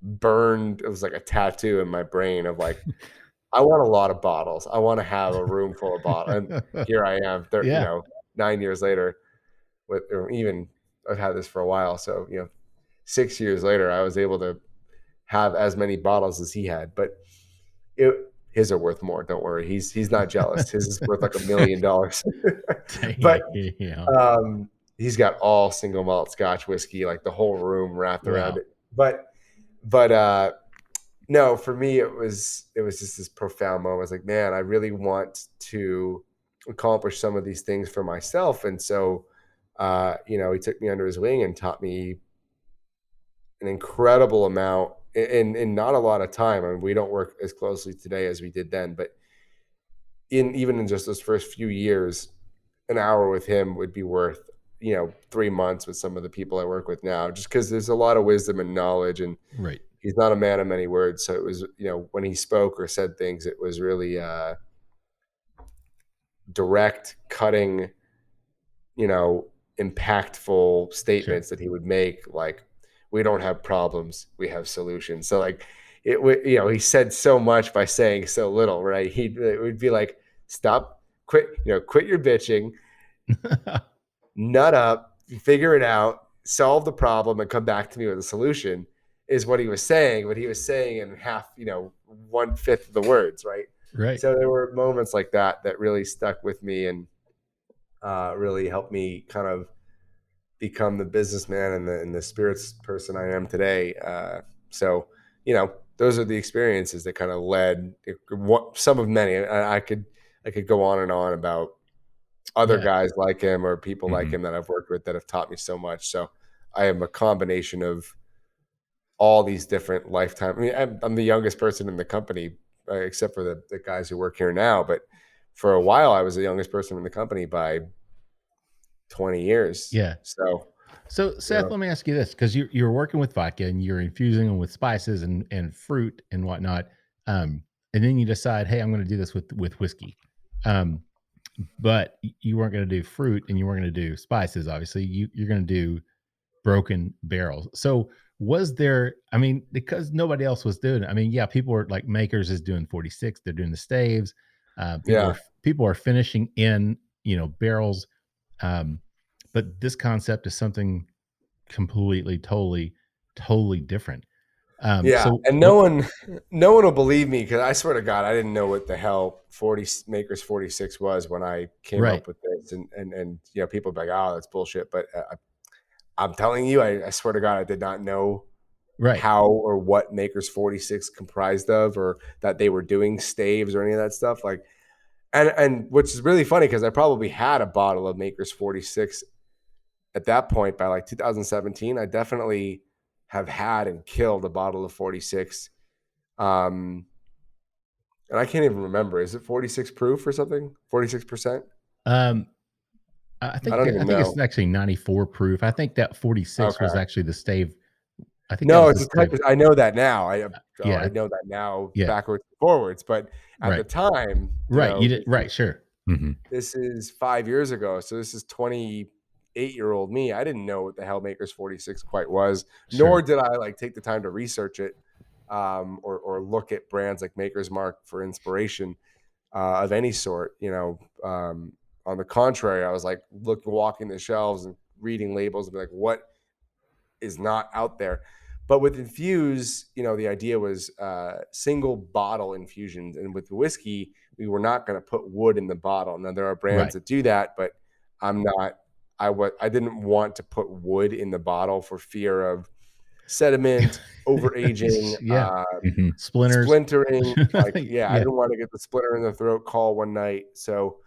burned. It was like a tattoo in my brain of like, I want a lot of bottles. I want to have a room full of bottles. And here I am, 9 years later, I've had this for a while. So, 6 years later, I was able to have as many bottles as he had, but his are worth more. Don't worry. He's not jealous. His is worth like $1 million. But he's got all single malt Scotch whiskey, like the whole room wrapped around it. But no, for me, it was just this profound moment. I was like, man, I really want to accomplish some of these things for myself. And so, he took me under his wing and taught me an incredible amount in not a lot of time. I mean, we don't work as closely today as we did then, but even in just those first few years, an hour with him would be worth, 3 months with some of the people I work with now, just because there's a lot of wisdom and knowledge, and he's not a man of many words. So it was, when he spoke or said things, it was really direct, cutting, impactful statements that he would make, like, we don't have problems, we have solutions. So like he said so much by saying so little, right? It would be like, quit your bitching, nut up, figure it out, solve the problem, and come back to me with a solution, is what he was saying. What he was saying in half, 1/5 of the words, right? So there were moments like that really stuck with me, and really helped me kind of become the businessman and the spirits person I am today. So, those are the experiences that kind of led some of many. I could go on and on about other guys like him or people like him that I've worked with that have taught me so much. So I am a combination of all these different lifetime. I mean, I'm the youngest person in the company, except for the guys who work here now. But for a while, I was the youngest person in the company by 20 years. Yeah. So Seth, let me ask you this, because you're working with vodka and you're infusing them with spices and fruit and whatnot. And then you decide, hey, I'm going to do this with whiskey. But you weren't going to do fruit and you weren't going to do spices. Obviously you're going to do broken barrels. So was there, because nobody else was doing it. I mean, people were like, Makers is doing 46. They're doing the staves. People are finishing in, barrels. But this concept is something completely, totally different. And no one will believe me, because I swear to God, I didn't know what the hell Makers 46 was when I came up with this, and people be like, oh, that's bullshit. But I'm telling you, I swear to God, I did not know how or what Makers 46 comprised of, or that they were doing staves or any of that stuff. Like, and which is really funny, because I probably had a bottle of Makers 46 at that point by like 2017. I definitely have had and killed a bottle of 46. And I can't even remember. Is it 46 proof or something? 46%? I think it's actually 94 proof. I think that 46 was actually the stave. I think it's a type. I know that now. I know that now, backwards and forwards. But at the time, you did sure. Mm-hmm. This is 5 years ago, so this is 28-year-old me. I didn't know what the hell Makers 46 quite was, nor did I take the time to research it or look at brands like Maker's Mark for inspiration of any sort. On the contrary, I was like walking the shelves and reading labels and be like, what is not out there? But with Infuse, the idea was single bottle infusions. And with whiskey, we were not going to put wood in the bottle. Now, there are brands that do that, but I didn't want to put wood in the bottle for fear of sediment, overaging, splintering. I didn't want to get the splinter in the throat call one night. So,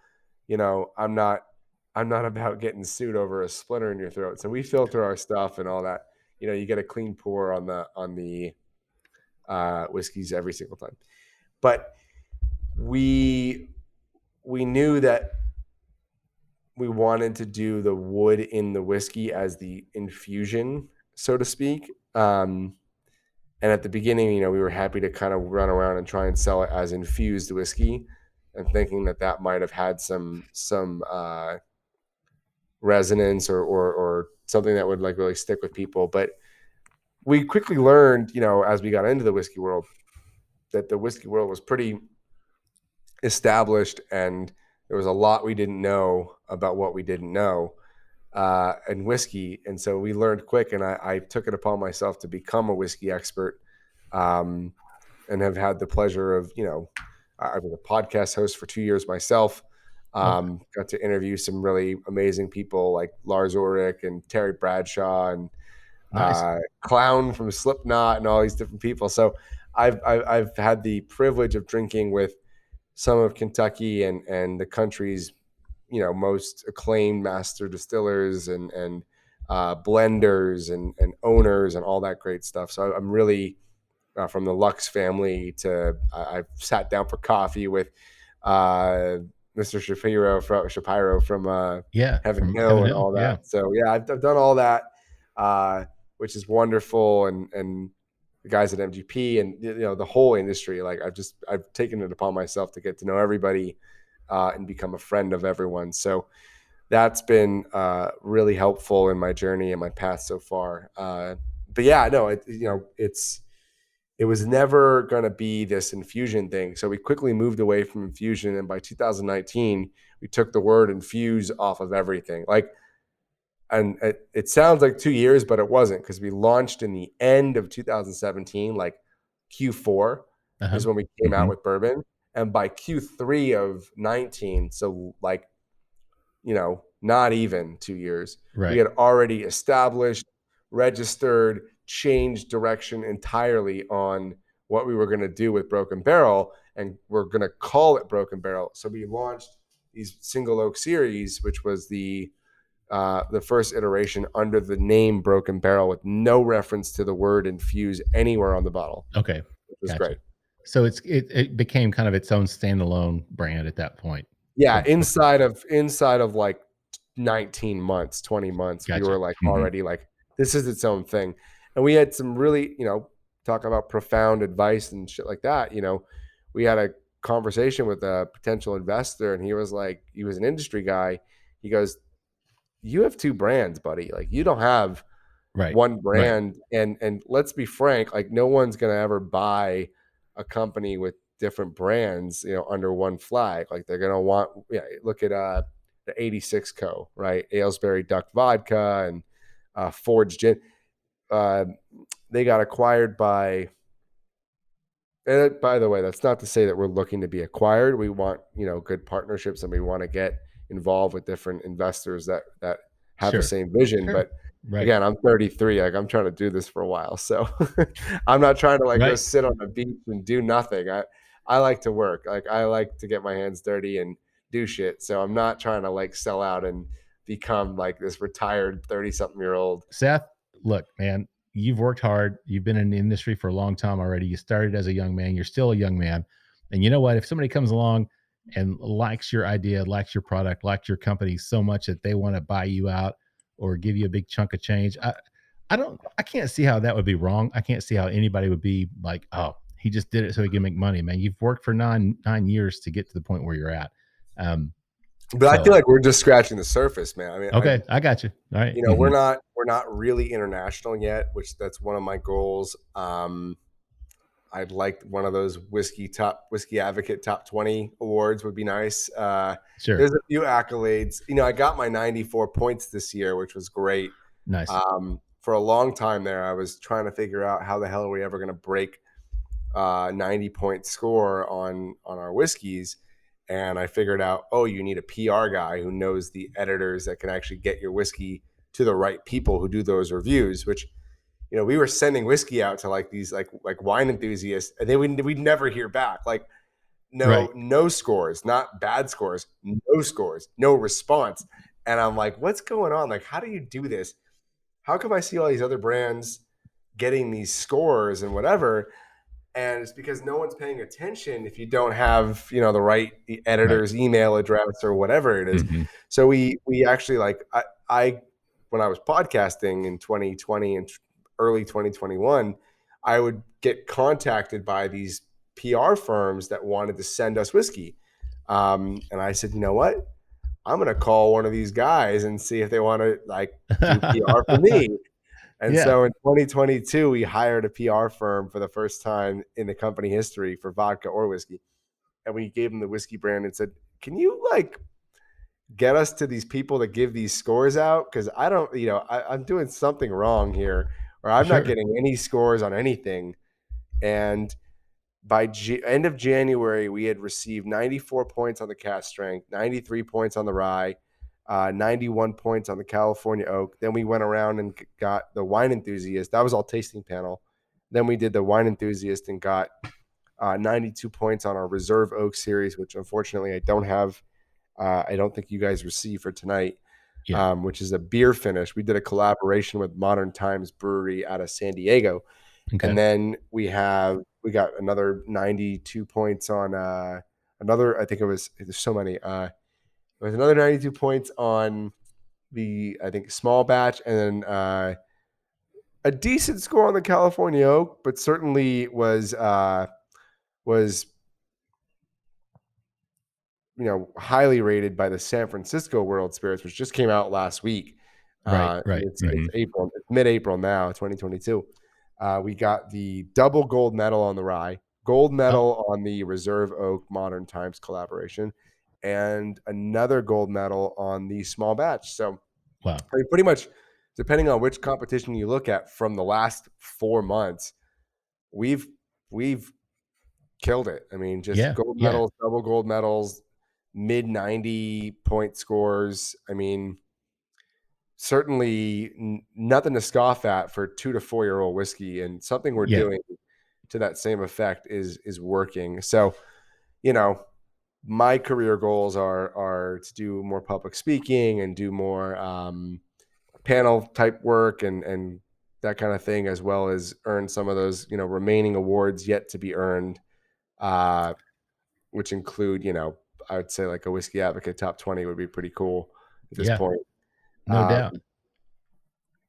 I'm not about getting sued over a splinter in your throat. So we filter our stuff and all that. You get a clean pour on the whiskeys every single time. But we knew that we wanted to do the wood in the whiskey as the infusion, so to speak. And at the beginning, we were happy to kind of run around and try and sell it as infused whiskey, and thinking that might have had some resonance or something that would like really stick with people. But we quickly learned, as we got into the whiskey world, that the whiskey world was pretty established, and there was a lot we didn't know about what we didn't know in whiskey. And so we learned quick, and I took it upon myself to become a whiskey expert, and have had the pleasure of, I was a podcast host for 2 years myself. Got to interview some really amazing people like Lars Ulrich and Terry Bradshaw and Clown from Slipknot and all these different people. So I've had the privilege of drinking with some of Kentucky and the country's most acclaimed master distillers and blenders and owners and all that great stuff. So I'm really from the Lux family to I've sat down for coffee with Mr. Shapiro from Heaven Hill and all that. Yeah. So I've done all that, which is wonderful. And the guys at MGP and the whole industry, like I've taken it upon myself to get to know everybody and become a friend of everyone. So that's been really helpful in my journey and my path so far. But yeah, no, it was never going to be this infusion thing. So we quickly moved away from infusion. And by 2019, we took the word infuse off of everything. And it sounds like 2 years, but it wasn't, because we launched in the end of 2017, like Q4 is when we came out with bourbon. And by Q3 of 19, so not even 2 years, we had already established, registered, changed direction entirely on what we were going to do with Broken Barrel, and we're going to call it Broken Barrel. So we launched these single oak series, which was the first iteration under the name Broken Barrel, with no reference to the word infuse anywhere on the bottle. Okay, which was great. So it became kind of its own standalone brand at that point. Yeah, inside of like 19 months, 20 months, we were like already like, this is its own thing. And we had some really, talk about profound advice and shit like that. We had a conversation with a potential investor, and he was like, he was an industry guy. He goes, you have two brands, buddy. Like, you don't have one brand. And let's be frank, like, no one's going to ever buy a company with different brands, under one flag. Like, they're going to want, look at the 86 Co, right? Aylesbury Duck Vodka and Forge Gin. They got acquired by, and by the way, that's not to say that we're looking to be acquired. We want, good partnerships, and we want to get involved with different investors that have the same vision. But again, I'm 33. Like, I'm trying to do this for a while. So I'm not trying to go sit on the beach and do nothing. I like to work. Like, I like to get my hands dirty and do shit. So I'm not trying to sell out and become like this retired 30-something-year-old. Seth, look, man, you've worked hard. You've been in the industry for a long time already. You started as a young man. You're still a young man. And you know what? If somebody comes along and likes your idea, likes your product, likes your company so much that they want to buy you out or give you a big chunk of change, I can't see how that would be wrong. I can't see how anybody would be like, oh, he just did it so he can make money, man. You've worked for nine years to get to the point where you're at. But I feel like we're just scratching the surface, man. I mean, okay, I got you. All right. We're not really international yet, which that's one of my goals. I'd like one of those whiskey advocate top 20 awards would be nice. Sure. There's a few accolades. I got my 94 points this year, which was great. Nice. For a long time there, I was trying to figure out how the hell are we ever going to break 90-point score on our whiskeys. And I figured out, you need a PR guy who knows the editors that can actually get your whiskey to the right people who do those reviews, which, we were sending whiskey out to like these like wine enthusiasts, and we'd never hear back. Like no scores, not bad scores, no scores, no response. And I'm like, what's going on? Like, how do you do this? How come I see all these other brands getting these scores and whatever? And it's because no one's paying attention if you don't have, the right editor's email address or whatever it is. Mm-hmm. So we actually I when I was podcasting in 2020 and early 2021, I would get contacted by these PR firms that wanted to send us whiskey. And I said, you know what? I'm going to call one of these guys and see if they want to do PR for me. And so in 2022, we hired a PR firm for the first time in the company history for vodka or whiskey. And we gave them the whiskey brand and said, can you get us to these people that give these scores out? Because I don't, I'm doing something wrong here, or I'm not getting any scores on anything. And by end of January, we had received 94 points on the cask strength, 93 points on the rye, 91 points on the California oak. Then we went around and got the wine enthusiast. That was all tasting panel. Then we did the wine enthusiast and got 92 points on our reserve oak series, which unfortunately I don't have. I don't think you guys received for tonight, which is a beer finish. We did a collaboration with Modern Times Brewery out of San Diego. Okay. And then we got another 92 points on I think there's so many. There was another 92 points on the, I think, small batch, and then a decent score on the California oak, but certainly was highly rated by the San Francisco World Spirits, which just came out last week. Right. It's April, it's mid-April now, 2022. We got the double gold medal on the rye, gold medal on the reserve oak Modern Times collaboration, and another gold medal on the small batch. So, wow. I mean, pretty much, depending on which competition you look at from the last 4 months, we've killed it. I mean, just gold medals, double gold medals, mid 90 point scores. I mean, certainly nothing to scoff at for 2 to 4 year old whiskey, and something we're doing to that same effect is working. So, my career goals are to do more public speaking and do more panel type work and that kind of thing, as well as earn some of those, remaining awards yet to be earned, which include, I would say like a Whiskey Advocate top 20 would be pretty cool at this point. No doubt.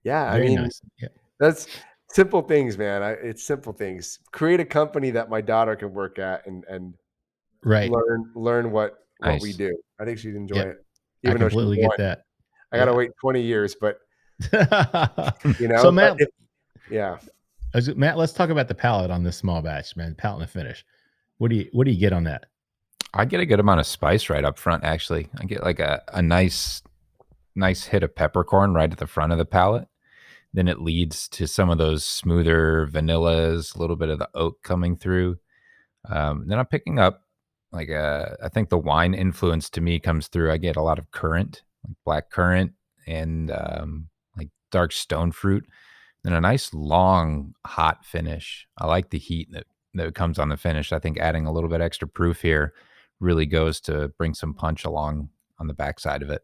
Yeah. Very I mean, nice. Yeah. That's simple things, man. It's simple things. Create a company that my daughter can work at and learn what we do. I think she'd enjoy it. Even I completely get that. I got to wait 20 years, but So Matt, Matt, let's talk about the palate on this small batch, man. Palate and the finish. What do you get on that? I get a good amount of spice right up front. Actually, I get like a nice hit of peppercorn right at the front of the palate. Then it leads to some of those smoother vanillas, a little bit of the oak coming through. Then I'm picking up I think the wine influence to me comes through. I get a lot of currant, like black currant, and like dark stone fruit. Then a nice long hot finish. I like the heat that comes on the finish. I think adding a little bit extra proof here really goes to bring some punch along on the backside of it.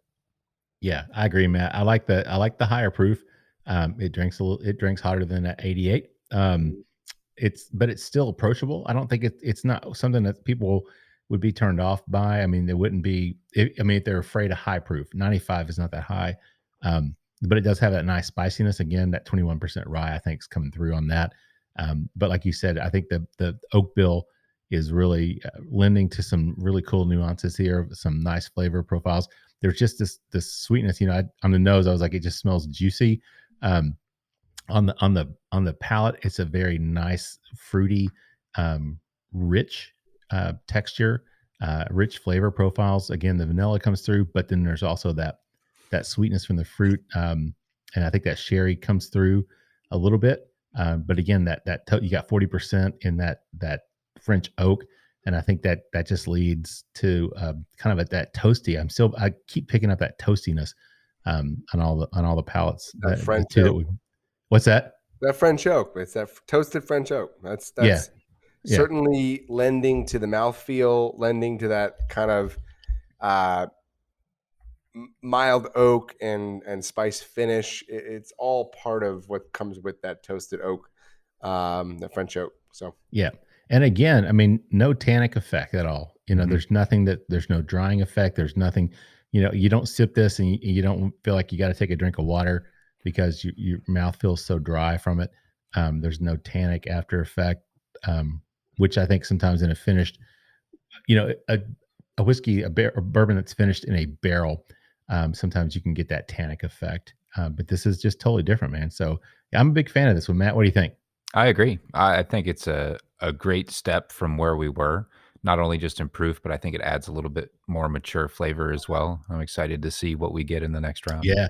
Yeah, I agree, Matt. I like the higher proof. It drinks hotter than at 88. But it's still approachable. I don't think it's not something that people would be turned off by. I mean, they wouldn't be. If they're afraid of high proof, 95 is not that high, but it does have that nice spiciness. Again, that 21% rye, I think, is coming through on that. But like you said, I think the oak bill is really lending to some really cool nuances here, some nice flavor profiles. There's just this sweetness, on the nose. I was like, it just smells juicy. On the palate, it's a very nice fruity rich texture, rich flavor profiles. Again, the vanilla comes through, but then there's also that sweetness from the fruit, and I think that sherry comes through a little bit. But again, you got 40% in that French oak, and I think that just leads to kind of that toasty. I keep picking up that toastiness on all the palates. That French the two oak. What's that? That French oak. It's that toasted French oak. That's Yeah. certainly lending to the mouthfeel, lending to that kind of mild oak and spice finish. It's all part of what comes with that toasted oak, the French oak. So yeah. And again, I mean, no tannic effect at all. Mhm. There's no drying effect. There's nothing, you don't sip this and you don't feel like you got to take a drink of water because your mouth feels so dry from it. There's no tannic after effect, which I think sometimes in a finished, a whiskey, a bourbon that's finished in a barrel, sometimes you can get that tannic effect. But this is just totally different, man. So I'm a big fan of this one. Matt, what do you think? I agree. I think it's a great step from where we were. Not only just improved, but I think it adds a little bit more mature flavor as well. I'm excited to see what we get in the next round. Yeah.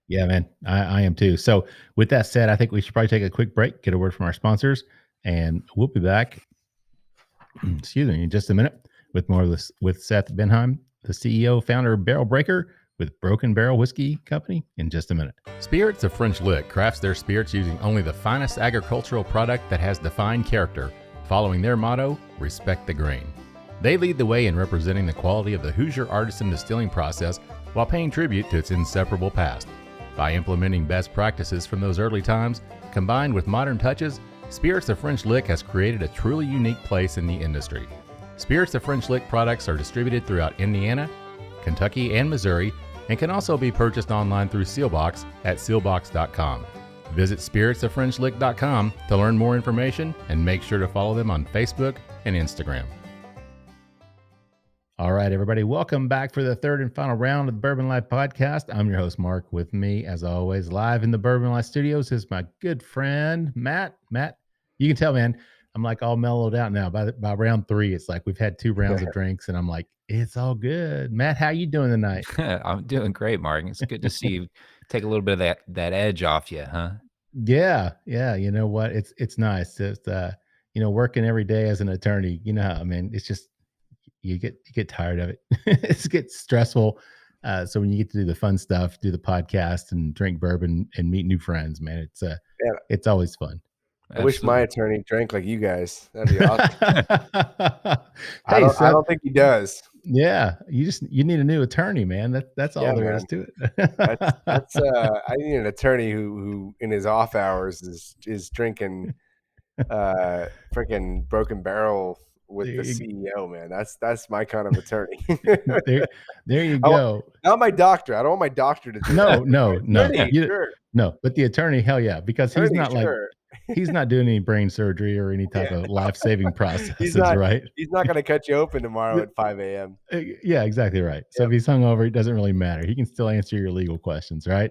Yeah, man. I am too. So with that said, I think we should probably take a quick break, get a word from our sponsors, and we'll be back, excuse me, in just a minute with more of this with Seth Benhaim, the CEO, founder of Barrel Breaker with Broken Barrel Whiskey Company, in just a minute. Spirits of French Lick crafts their spirits using only the finest agricultural product that has defined character, following their motto, respect the grain. They lead the way in representing the quality of the Hoosier artisan distilling process while paying tribute to its inseparable past. By implementing best practices from those early times, combined with modern touches, Spirits of French Lick has created a truly unique place in the industry. Spirits of French Lick products are distributed throughout Indiana, Kentucky, and Missouri, and can also be purchased online through Sealbox at sealbox.com. Visit spiritsofFrenchlick.com to learn more information and make sure to follow them on Facebook and Instagram. All right, everybody, welcome back for the third and final round of the Bourbon Life Podcast. I'm your host, Mark. With me, as always, live in the Bourbon Life Studios is my good friend, Matt. Matt, you can tell, man, I'm like all mellowed out now. By round 3, it's like we've had 2 rounds of drinks, and I'm like, it's all good. Matt, how you doing tonight? I'm doing great, Mark. It's good to see you take a little bit of that edge off you, huh? Yeah. You know what? It's nice. It's working every day as an attorney. You know how, I mean, it's just you get tired of it. It gets stressful. So when you get to do the fun stuff, do the podcast and drink bourbon and meet new friends, man, it's always fun. I wish my attorney drank like you guys. That'd be awesome. I don't think he does. Yeah, you need a new attorney, man. That's all there is to it. That's I need an attorney who in his off hours is drinking freaking Broken Barrel with the CEO, man. That's my kind of attorney. there you go. Not my doctor. I don't want my doctor to do that. No. Sure. No, but the attorney, hell yeah, because he's not sure. He's not doing any brain surgery or any type of life-saving processes, right? He's not going to cut you open tomorrow at 5 a.m. Yeah, exactly right. So if he's hungover, it doesn't really matter. He can still answer your legal questions, right?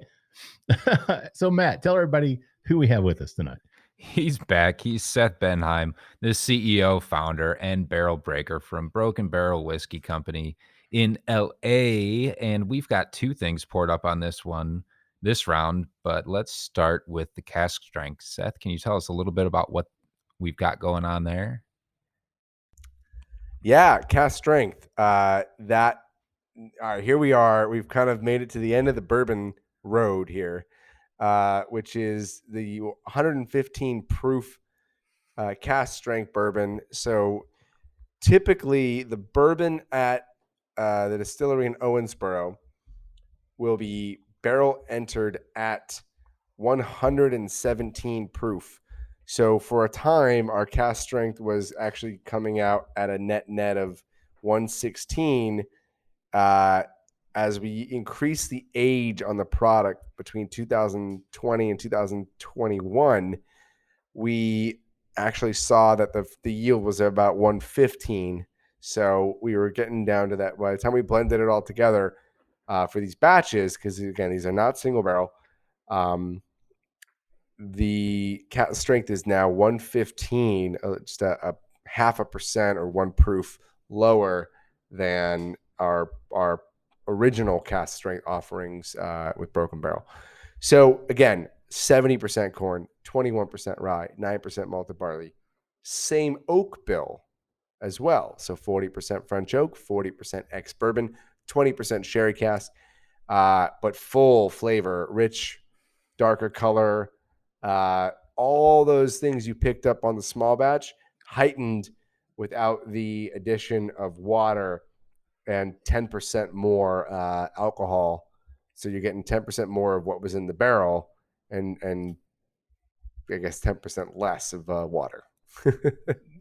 So Matt, tell everybody who we have with us tonight. He's back. He's Seth Benhaim, the CEO, founder, and barrel breaker from Broken Barrel Whiskey Company in LA. And we've got 2 things poured up on this round, but let's start with the cask strength. Seth, can you tell us a little bit about what we've got going on there? Yeah, cask strength. All right, here we are. We've kind of made it to the end of the bourbon road here, which is the 115 proof cask strength bourbon. So typically the bourbon at the distillery in Owensboro will be barrel entered at 117 proof. So for a time, our cask strength was actually coming out at a net of 116. As we increased the age on the product between 2020 and 2021, we actually saw that the yield was about 115. So we were getting down to that. By the time we blended it all together for these batches, because again, these are not single barrel, the cask strength is now 115, just a 0.5% or 1 proof lower than our original cask strength offerings with Broken Barrel. So again, 70% corn, 21% rye, 9% malted barley, same oak bill as well. So 40% French oak, 40% ex-bourbon, 20% sherry cask, but full flavor, rich, darker color, all those things you picked up on the small batch, heightened without the addition of water and 10% more alcohol. So you're getting 10% more of what was in the barrel and I guess 10% less of water.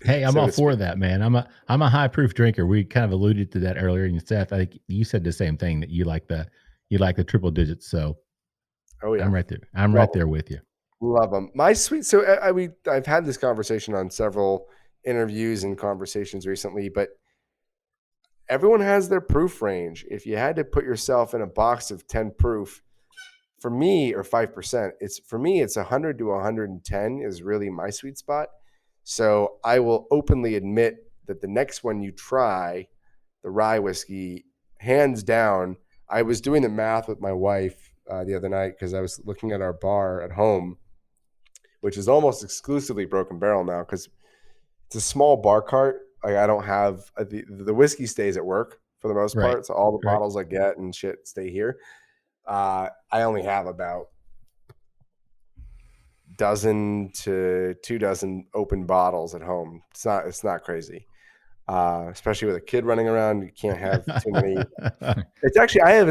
Hey, I'm So all to for speak. that, man. I'm a high proof drinker. We kind of alluded to that earlier. And Seth, I think you said the same thing, that you like the triple digits. So Oh yeah, I'm right there. I'm love right 'em. there with you. Love them. My sweet. So I've had this conversation on several interviews and conversations recently, but everyone has their proof range. If you had to put yourself in a box of 10 proof, for me, or 5%, it's 100 to 110 is really my sweet spot. So I will openly admit that the next one you try, the rye whiskey, hands down, I was doing the math with my wife the other night because I was looking at our bar at home, which is almost exclusively Broken Barrel now because it's a small bar cart. Like I don't have the whiskey stays at work for the most Right. part, so all the Right. bottles I get and shit stay here. I only have about dozen to 2 dozen open bottles at home. It's not crazy, especially with a kid running around. You can't have too many. It's actually I have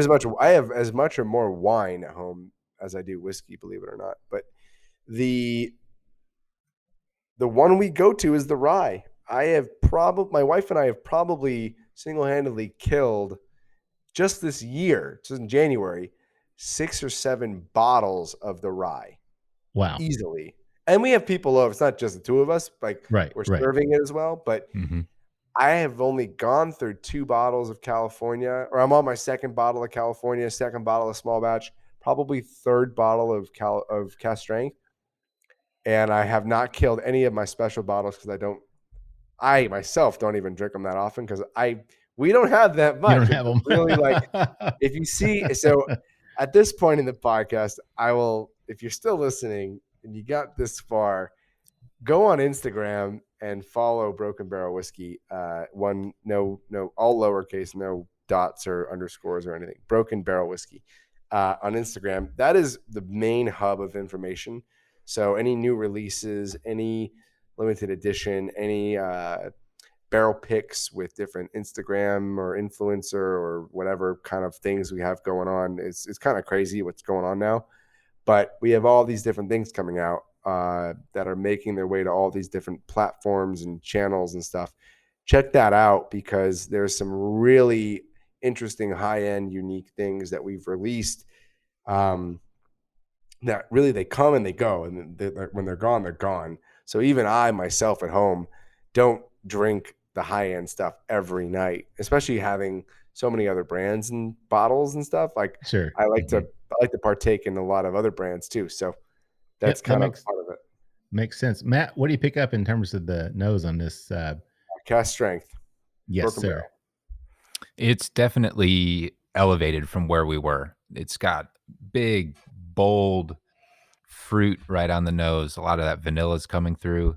as much or more wine at home as I do whiskey, believe it or not. But the one we go to is the rye. My wife and I have probably single-handedly killed just this year, just in January, 6 or 7 bottles of the rye. Wow. Easily. And we have people over. It's not just the two of us, like Right. we're Right. serving it as well. But I have only gone through 2 bottles of California, or I'm on my second bottle of California, second bottle of small batch, probably third bottle of cask strength. And I have not killed any of my special bottles because I myself don't even drink them that often because we don't have that much. You don't have them. Really, like if you see, so at this point in the podcast, if you're still listening and you got this far, go on Instagram and follow Broken Barrel Whiskey. No, all lowercase, no dots or underscores or anything. Broken Barrel Whiskey on Instagram. That is the main hub of information. So any new releases, any limited edition, any barrel picks with different Instagram or influencer or whatever kind of things we have going on. It's kind of crazy what's going on now, but we have all these different things coming out that are making their way to all these different platforms and channels and stuff. Check that out because there's some really interesting high-end unique things that we've released that really they come and they go, and when they're gone, they're gone. So even I myself at home don't drink the high-end stuff every night, especially having so many other brands and bottles and stuff. Like Sure. I like to partake in a lot of other brands too. So that's That kind of makes part of it. Makes sense. Matt, what do you pick up in terms of the nose on this? Cask strength. Yes, Broken sir. Barrel. It's definitely elevated from where we were. It's got big, bold fruit right on the nose. A lot of that vanilla is coming through.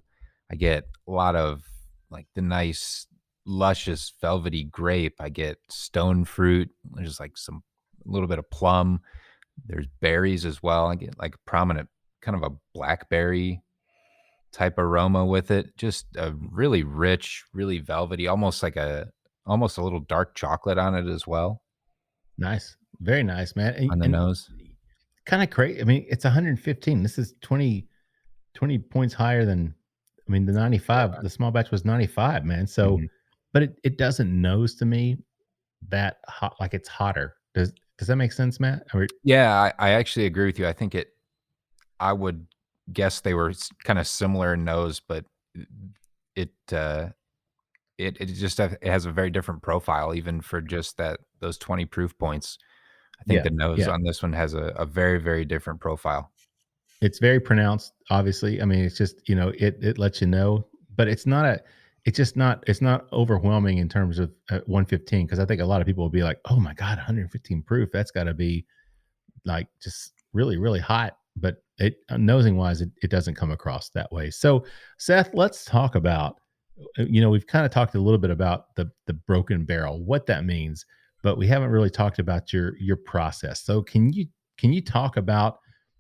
I get a lot of like the nice, luscious, velvety grape. I get stone fruit. There's like a little bit of plum. There's berries as well. I get like prominent kind of a blackberry type aroma with it. Just a really rich, really velvety, almost a little dark chocolate on it as well. Nice. Very nice, man. On the nose. Kind of crazy. I mean, it's 115. This is 20 points higher than, the 95. Yeah. The small batch was 95, man. So, but it doesn't nose to me that hot, like it's hotter. Does that make sense, Matt? Yeah, I actually agree with you. I think I would guess they were kind of similar in nose, but it just has a very different profile, even for just those 20 proof points. I think the nose on this one has a very, very different profile. It's very pronounced, obviously. I mean, it's just, it lets you know, but it's not it's just not, it's not overwhelming in terms of 115. Cause I think a lot of people will be like, oh my God, 115 proof. That's gotta be like just really, really hot. But it nosing wise, it doesn't come across that way. So Seth, let's talk about, we've kind of talked a little bit about the broken barrel, what that means, but we haven't really talked about your process. So can you talk about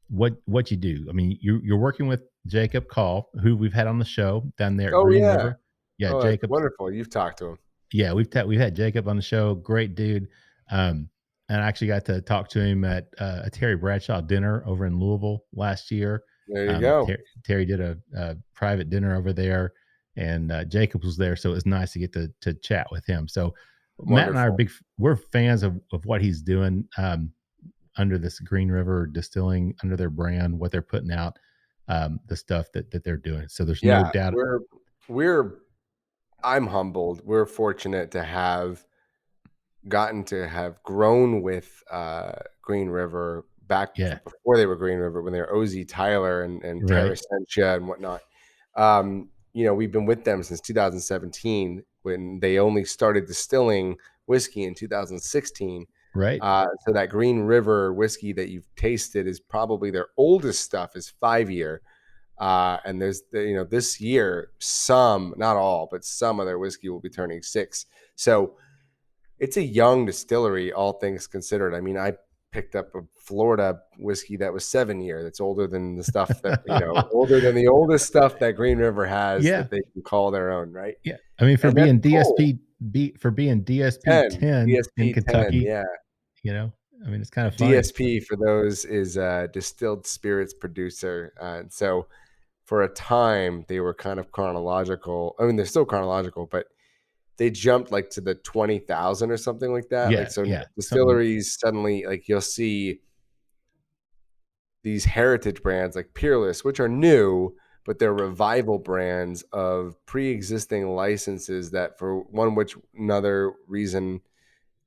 what you do? I mean, you're working with Jacob Call, who we've had on the show down there at Oh Green yeah. River. Yeah, Oh, that's Jacob. wonderful. You've talked to him. Yeah, we've had Jacob on the show. Great dude. And I actually got to talk to him at a Terry Bradshaw dinner over in Louisville last year. There you go. Terry did a private dinner over there, and Jacob was there, so it was nice to get to chat with him. So Matt and I are we're fans of what he's doing under this Green River Distilling, under their brand, what they're putting out, the stuff that they're doing. So there's no doubt. I'm humbled. We're fortunate to have gotten to have grown with Green River back before they were Green River, when they were OZ Tyler and Tara Sentia and whatnot. We've been with them since 2017, when they only started distilling whiskey in 2016. Right. So that Green River whiskey that you've tasted is probably their oldest stuff, is 5-year. And there's this year, some, not all, but some of their whiskey will be turning 6. So it's a young distillery, all things considered. I mean, I picked up a Florida whiskey that was 7-year. That's older than the stuff that, older than the oldest stuff that Green River has that they can call their own, right? Yeah. I mean, for being DSP 10 in Kentucky, 10, I mean, it's kind of fun. DSP, for those, is a distilled spirits producer. And so for a time, they were kind of chronological. I mean, they're still chronological, but they jumped like to the 20,000 or something like that. Distilleries suddenly, like, you'll see these heritage brands like Peerless, which are new, but they're revival brands of pre-existing licenses that, for one which another reason,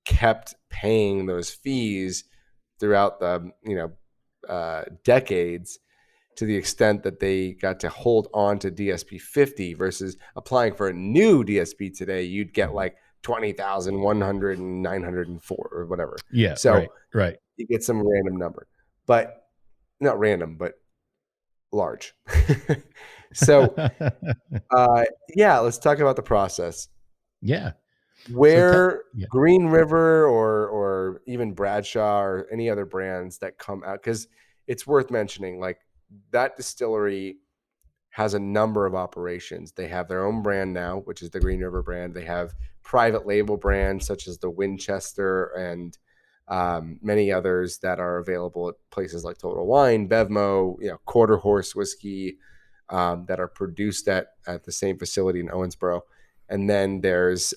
kept paying those fees throughout the decades, to the extent that they got to hold on to DSP 50 versus applying for a new DSP today. You'd get like 20,100 and 904 or whatever. Yeah. So right. You get some random number, but not random, but large. So, let's talk about the process. Yeah. Where Green River or even Bradshaw or any other brands that come out, because it's worth mentioning, like, that distillery has a number of operations. They have their own brand now, which is the Green River brand. They have private label brands such as the Winchester and many others that are available at places like Total Wine, Bevmo, Quarter Horse whiskey, that are produced at the same facility in Owensboro. And then there's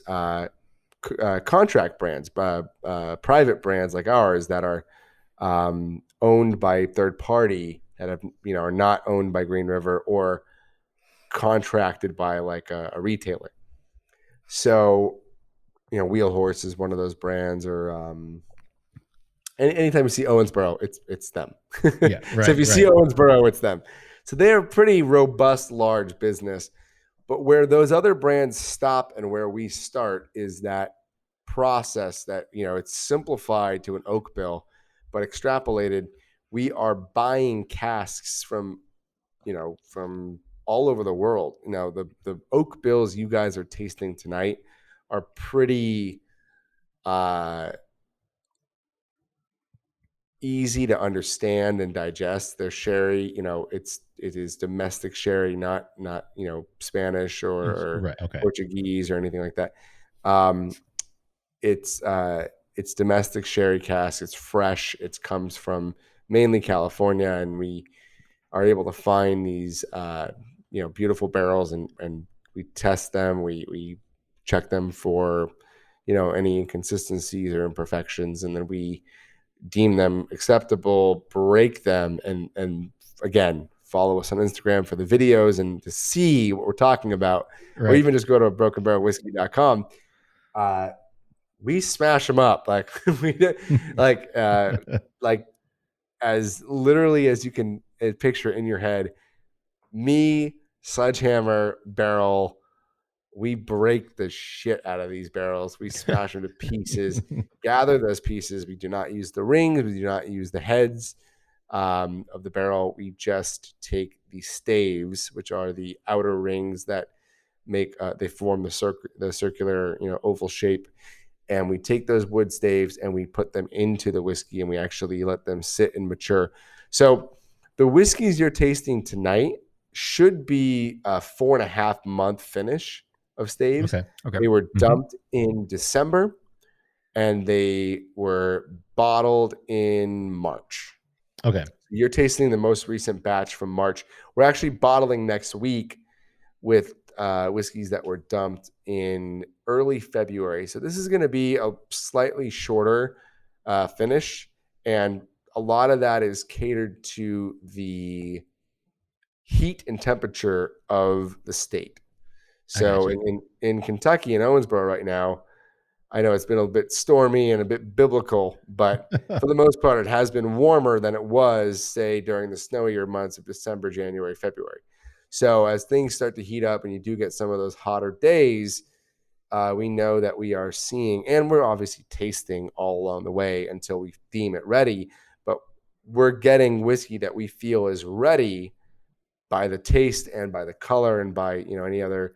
contract brands, private brands like ours that are owned by third party, that have, are not owned by Green River or contracted by like a retailer. So, Wheel Horse is one of those brands, or anytime you see Owensboro, it's them. Yeah, right. So if you see Owensboro, it's them. So they're a pretty robust, large business. But where those other brands stop and where we start is that process that, it's simplified to an oak bill, but extrapolated. We are buying casks from all over the world. The oak bills you guys are tasting tonight are pretty easy to understand and digest. Their sherry, it is domestic sherry, not Spanish or Portuguese or anything like that. It's domestic sherry cask. It's fresh. It comes from mainly California, and we are able to find these beautiful barrels, and we test them. We check them for any inconsistencies or imperfections, and then we deem them acceptable, break them, and again, follow us on Instagram for the videos and to see what we're talking about, or even just go to brokenbarrelwhiskey.com. We smash them up like like as literally as you can picture in your head. Me, sledgehammer, barrel, we break the shit out of these barrels. We smash them to pieces, gather those pieces. We do not use the rings. We do not use the heads of the barrel. We just take the staves, which are the outer rings that make they form the circular, oval shape. And we take those wood staves and we put them into the whiskey, and we actually let them sit and mature. So the whiskeys you're tasting tonight should be a 4.5 month finish of staves. Okay. They were dumped in December and they were bottled in March. Okay. You're tasting the most recent batch from March. We're actually bottling next week with whiskeys that were dumped in early February. So this is going to be a slightly shorter finish. And a lot of that is catered to the heat and temperature of the state. So in Kentucky, in Owensboro right now, I know it's been a bit stormy and a bit biblical, but for the most part, it has been warmer than it was, say, during the snowier months of December, January, February. So as things start to heat up and you do get some of those hotter days, we know that we are seeing, and we're obviously tasting all along the way until we deem it ready, but we're getting whiskey that we feel is ready by the taste and by the color and by, any other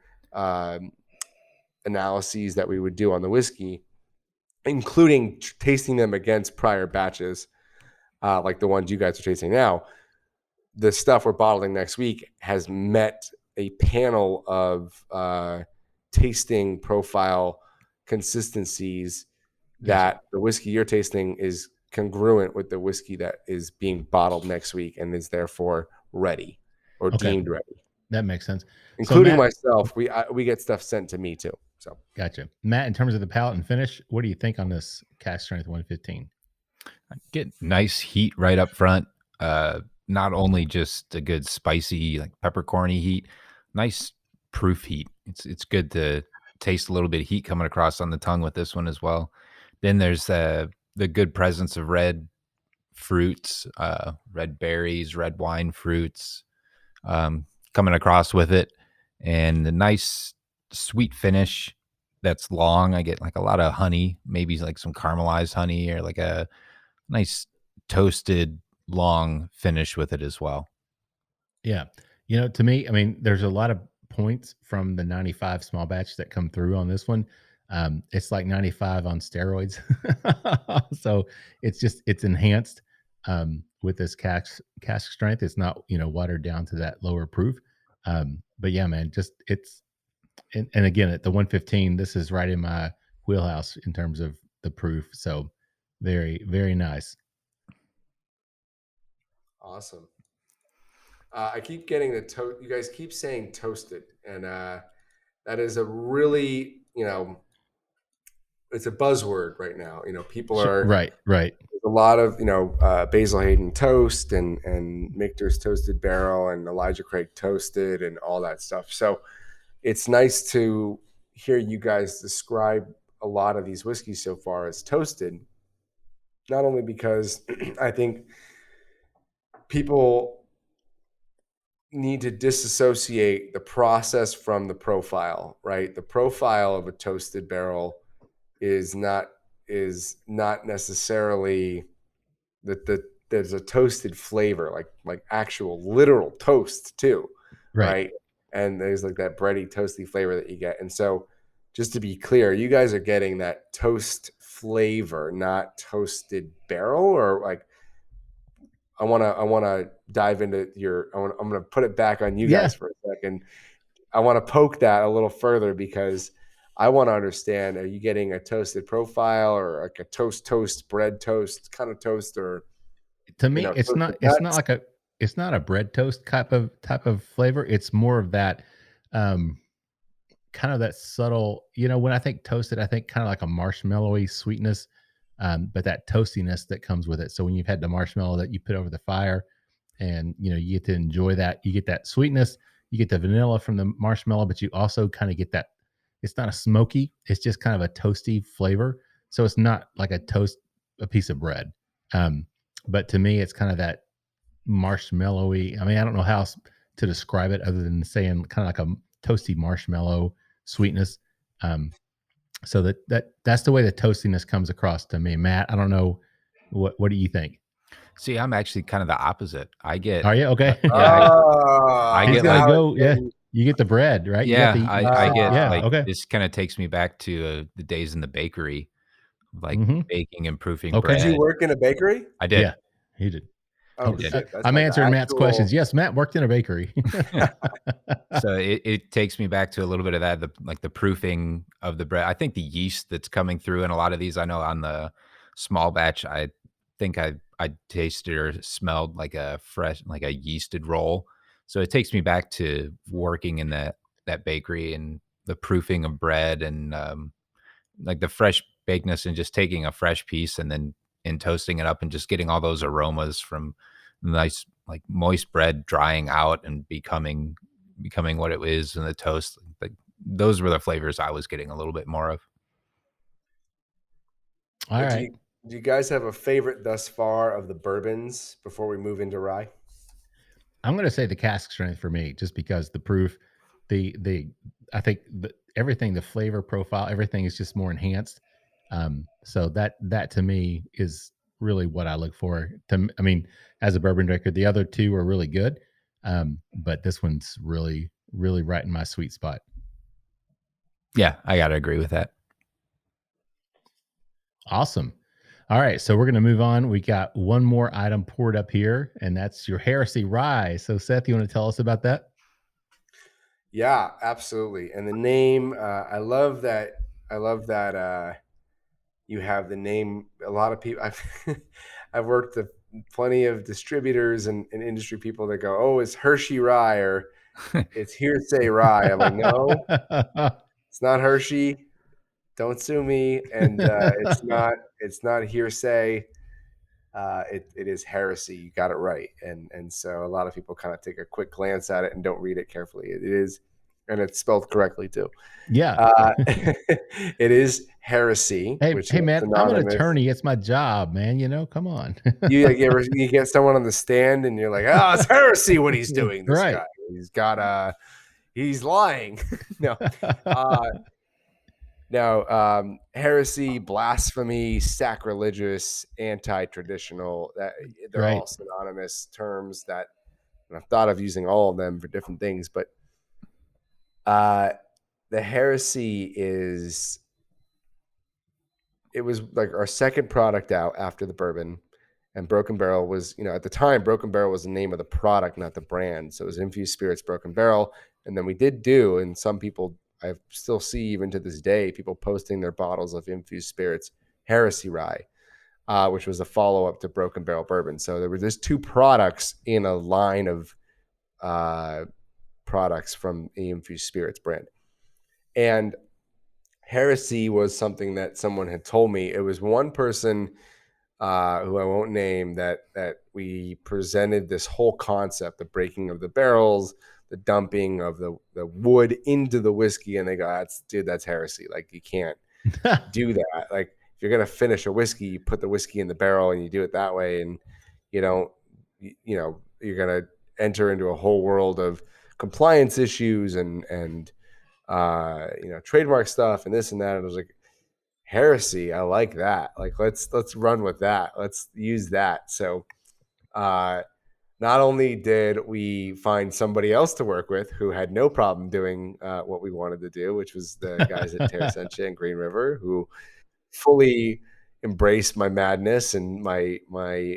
analyses that we would do on the whiskey, including tasting them against prior batches, like the ones you guys are tasting now. The stuff we're bottling next week has met a panel of tasting profile consistencies that the whiskey you're tasting is congruent with the whiskey that is being bottled next week and is therefore ready or deemed ready. That makes sense. Including so Matt, myself, we get stuff sent to me too. So gotcha. Matt, in terms of the palate and finish, what do you think on this Cask Strength 115? Get nice heat right up front. Not only just a good spicy, like peppercorny heat, nice proof heat. It's good to taste a little bit of heat coming across on the tongue with this one as well. Then there's the good presence of red fruits, red berries, red wine fruits coming across with it, and the nice sweet finish that's long. I get like a lot of honey, maybe like some caramelized honey or like a nice toasted long finish with it as well. Yeah. To me, I mean, there's a lot of points from the 95 small batch that come through on this one. It's like 95 on steroids. So it's enhanced with this cask strength. It's not, watered down to that lower proof. But yeah, man, and again, at the 115, this is right in my wheelhouse in terms of the proof. So very, very nice. Awesome. I keep getting you guys keep saying toasted, and that is a really, it's a buzzword right now. People are right. There's a lot of Basil Hayden toast and Michter's toasted barrel and Elijah Craig toasted and all that stuff. So it's nice to hear you guys describe a lot of these whiskeys so far as toasted, not only because I think people need to disassociate the process from the profile, right? The profile of a toasted barrel is not necessarily that there's a toasted flavor, like actual literal toast too, right? And there's like that bready, toasty flavor that you get. And so just to be clear, you guys are getting that toast flavor, not toasted barrel, or like, I want to dive into I'm going to put it back on you guys for a second. I want to poke that a little further because I want to understand, are you getting a toasted profile or like a toast, bread toast kind of toast? Or to me, it's not a bread toast type of flavor. It's more of that, kind of that subtle, when I think toasted, I think kind of like a marshmallowy sweetness. But that toastiness that comes with it. So when you've had the marshmallow that you put over the fire and, you get to enjoy that, you get that sweetness, you get the vanilla from the marshmallow, but you also kind of get that, it's not a smoky, it's just kind of a toasty flavor. So it's not like a piece of bread. But to me, it's kind of that marshmallowy. I mean, I don't know how else to describe it other than saying kind of like a toasty marshmallow sweetness. So that's the way the toastiness comes across to me. Matt, I don't know, what do you think? See, I'm actually kind of the opposite. I get, Are you okay? I He's get gonna like, go. Yeah, you get the bread, right? You got I get yeah. like, Okay. this kind of takes me back to the days in the bakery, like Mhm. baking and proofing Okay. Did you bread. work in a bakery? I did. Yeah, he did. Oh did. shit! That's I'm like answering Matt's actual- questions. Yes, Matt worked in a bakery. So it takes me back to a little bit of that, the proofing of the bread. I think the yeast that's coming through in a lot of these, I know on the small batch, I think I tasted or smelled like a fresh, like a yeasted roll. So it takes me back to working in that bakery and the proofing of bread and like the fresh bakeness and just taking a fresh piece and then toasting it up and just getting all those aromas from nice like moist bread drying out and becoming what it is in the toast. Like those were the flavors I was getting a little bit more of. All But right. do you guys have a favorite thus far of the bourbons before we move into rye? I'm going to say the cask strength for me, just because the proof, the I think everything, the flavor profile, everything is just more enhanced. So that to me is really what I look for. I mean, as a bourbon drinker, the other two are really good, but this one's really right in my sweet spot. Yeah, I gotta agree with that. Awesome. All right, so we're going to move on. We got one more item poured up here, and that's your Heresy Rye. So, Seth, you want to tell us about that? Yeah, absolutely. And the name, I love that. You have the name. A lot of people. I've worked with plenty of distributors and industry people that go, "Oh, it's Hershey Rye or it's Hearsay Rye." I'm like, no, it's not Hershey. Don't sue me. And it's not Hearsay. It is Heresy. You got it right. And so a lot of people kind of take a quick glance at it and don't read it carefully. It is, and it's spelled correctly too. Yeah. It is Heresy. Hey, man, I'm an attorney. It's my job, man. Come on. you get someone on the stand and you're like, oh, it's Heresy what he's doing. This Right. guy, he's lying. No. No, heresy, blasphemy, sacrilegious, anti-traditional, that they're Right. all synonymous terms that, and I've thought of using all of them for different things, but the heresy it was like our second product out after the bourbon, and Broken Barrel was, at the time, Broken Barrel was the name of the product, not the brand. So it was Infused Spirits, Broken Barrel. And then we did do, and some people, I still see even to this day, people posting their bottles of Infused Spirits Heresy Rye, which was a follow-up to Broken Barrel Bourbon. So there were just two products in a line of products from the Infused Spirits brand. And Heresy was something that someone had told me. It was one person who I won't name that we presented this whole concept, the breaking of the barrels, the dumping of the wood into the whiskey, and they go, that's heresy. Like, you can't do that. Like, if you're gonna finish a whiskey, you put the whiskey in the barrel and you do it that way, and you're gonna enter into a whole world of compliance issues and trademark stuff and this and that. And I was like, heresy, I like that. Like, let's run with that. Let's use that. So not only did we find somebody else to work with who had no problem doing what we wanted to do, which was the guys at Terrasentia and Green River, who fully embraced my madness and my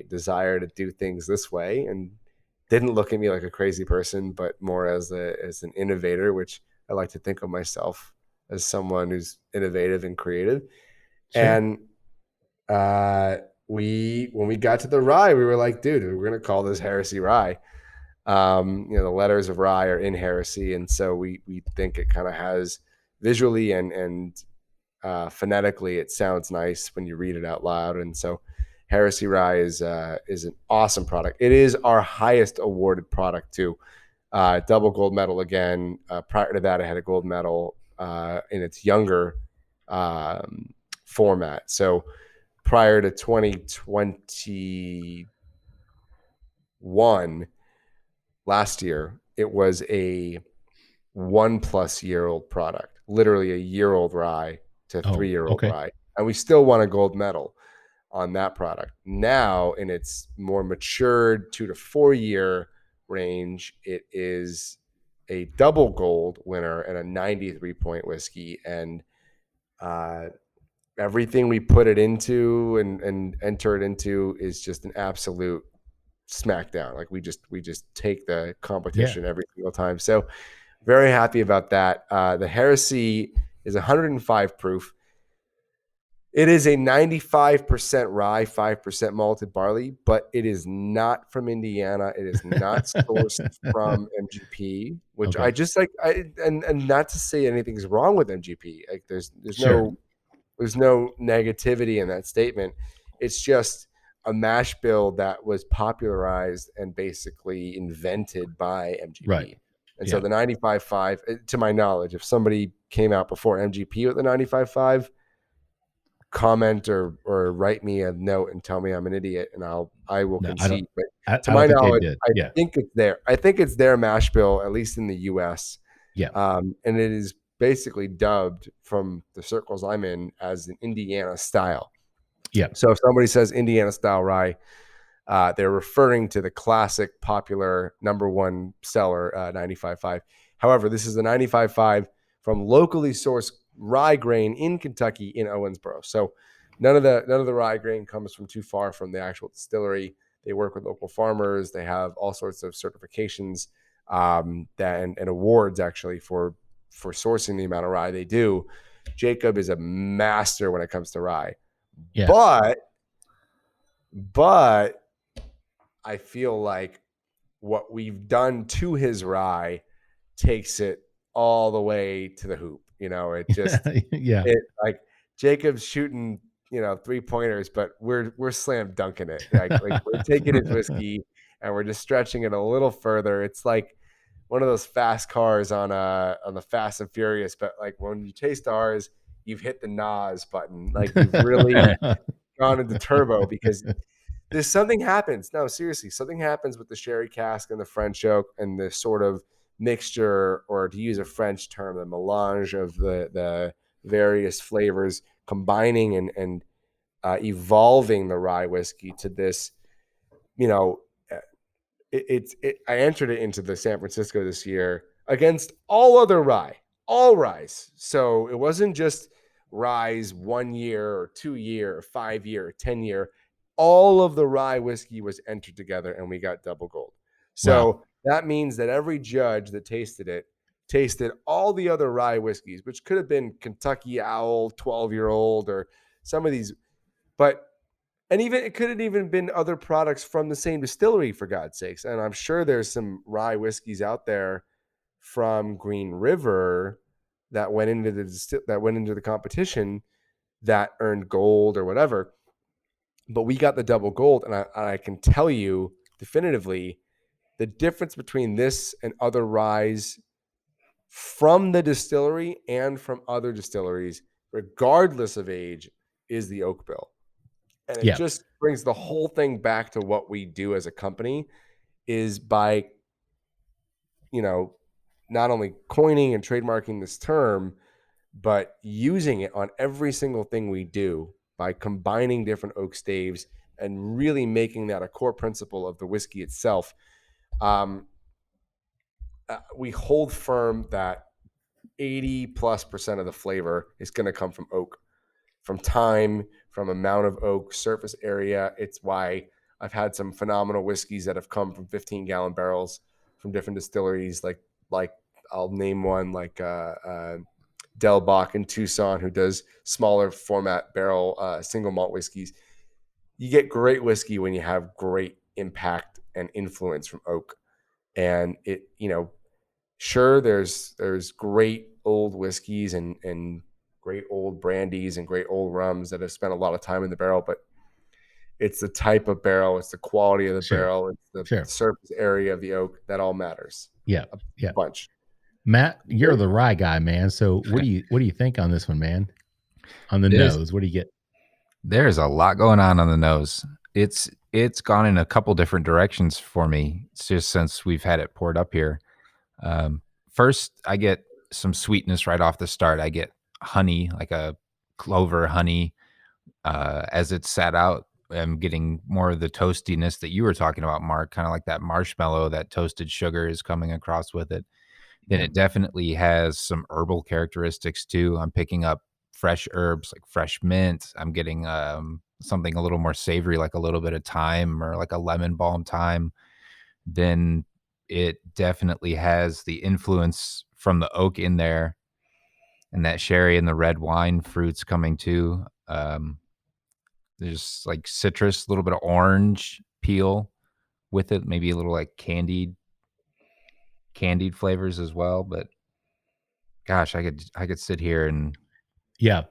desire to do things this way, and didn't look at me like a crazy person, but more as an innovator, which I like to think of myself as someone who's innovative and creative. Sure. And when we got to the rye, we were like, dude, we're going to call this Heresy Rye. The letters of rye are in Heresy. And so we think it kind of has visually and phonetically, it sounds nice when you read it out loud. And so Heresy Rye is an awesome product. It is our highest awarded product too. Double gold medal again. Prior to that, I had a gold medal in its younger format. So prior to 2021, last year, it was a 1+ year old product. literally a year-old rye to 3-year-old okay. rye, and we still won a gold medal on that product. Now, in its more matured 2 to 4 year range, it is a double gold winner and a 93-point whiskey, and everything we put it into and enter it into is just an absolute smackdown. Like we just take the competition every single time. So very happy about that. The Heresy is 105 proof. It is a 95% rye, 5% malted barley, but it is not from Indiana. It is not sourced from MGP, which I just like. And not to say anything's wrong with MGP. Like there's no negativity in that statement. It's just a mash bill that was popularized and basically invented by MGP. Right. And so the 95.5, to my knowledge, if somebody came out before MGP with the 95.5, comment or write me a note and tell me I'm an idiot, and I will concede. But to my knowledge, I think it's there. I think it's their mash bill, at least in the US. Yeah. And it is basically dubbed from the circles I'm in as an Indiana style. Yeah. So if somebody says Indiana style rye, they're referring to the classic popular #1 seller 95.5. However, this is the 95.5 from locally sourced rye grain in Kentucky in Owensboro. So none of the rye grain comes from too far from the actual distillery. They work with local farmers. They have all sorts of certifications and awards actually for sourcing the amount of rye they do. Jacob is a master when it comes to rye. Yeah. But I feel like what we've done to his rye takes it all the way to the hoop. You know, it just it like Jacob's shooting, 3-pointers, but we're slam dunking it. Like we're taking his whiskey and we're just stretching it a little further. It's like one of those fast cars on the Fast and Furious, but like when you taste ours, you've hit the NOS button. Like you've really gone into turbo because there's something happens. No, seriously, something happens with the sherry cask and the French oak and the sort of mixture, or to use a French term, the melange of the various flavors combining and evolving the rye whiskey to this, I entered it into the San Francisco this year against all other all ryes. So it wasn't just ryes 1 year or 2 year or 5 year or 10 year. All of the rye whiskey was entered together and we got double gold. So that means that every judge that tasted it tasted all the other rye whiskeys, which could have been Kentucky Owl, 12-year-old, or some of these, and even it could have even been other products from the same distillery, for God's sakes. And I'm sure there's some rye whiskeys out there from Green River that went into the competition that earned gold or whatever. But we got the double gold, and I can tell you definitively the difference between this and other ryes from the distillery and from other distilleries, regardless of age, is the oak bill. And it just brings the whole thing back to what we do as a company is by, not only coining and trademarking this term, but using it on every single thing we do by combining different oak staves and really making that a core principle of the whiskey itself. We hold firm that 80+% of the flavor is going to come from oak, from time, from amount of oak, surface area. It's why I've had some phenomenal whiskeys that have come from 15-gallon barrels from different distilleries. Like I'll name one like Del Bach in Tucson, who does smaller format barrel single malt whiskeys. You get great whiskey when you have great impact and influence from oak. And it, sure, there's great old whiskeys and great old brandies and great old rums that have spent a lot of time in the barrel, but it's the type of barrel, it's the quality of the barrel, it's the surface area of the oak that all matters. Yeah. A bunch. Matt, you're the rye guy, man. So what do you think on this one, man? On the nose, what do you get? There's a lot going on the nose. It's gone in a couple different directions for me. It's just since we've had it poured up here. First, I get some sweetness right off the start. I get honey, like a clover honey, as it's sat out. I'm getting more of the toastiness that you were talking about, Mark, kind of like that marshmallow, that toasted sugar is coming across with it. Then it definitely has some herbal characteristics too. I'm picking up fresh herbs like fresh mint. I'm getting something a little more savory, like a little bit of thyme or like a lemon balm thyme. Then it definitely has the influence from the oak in there, and that sherry and the red wine fruits coming too. There's like citrus, a little bit of orange peel with it, maybe a little like candied flavors as well. But gosh, I could sit here and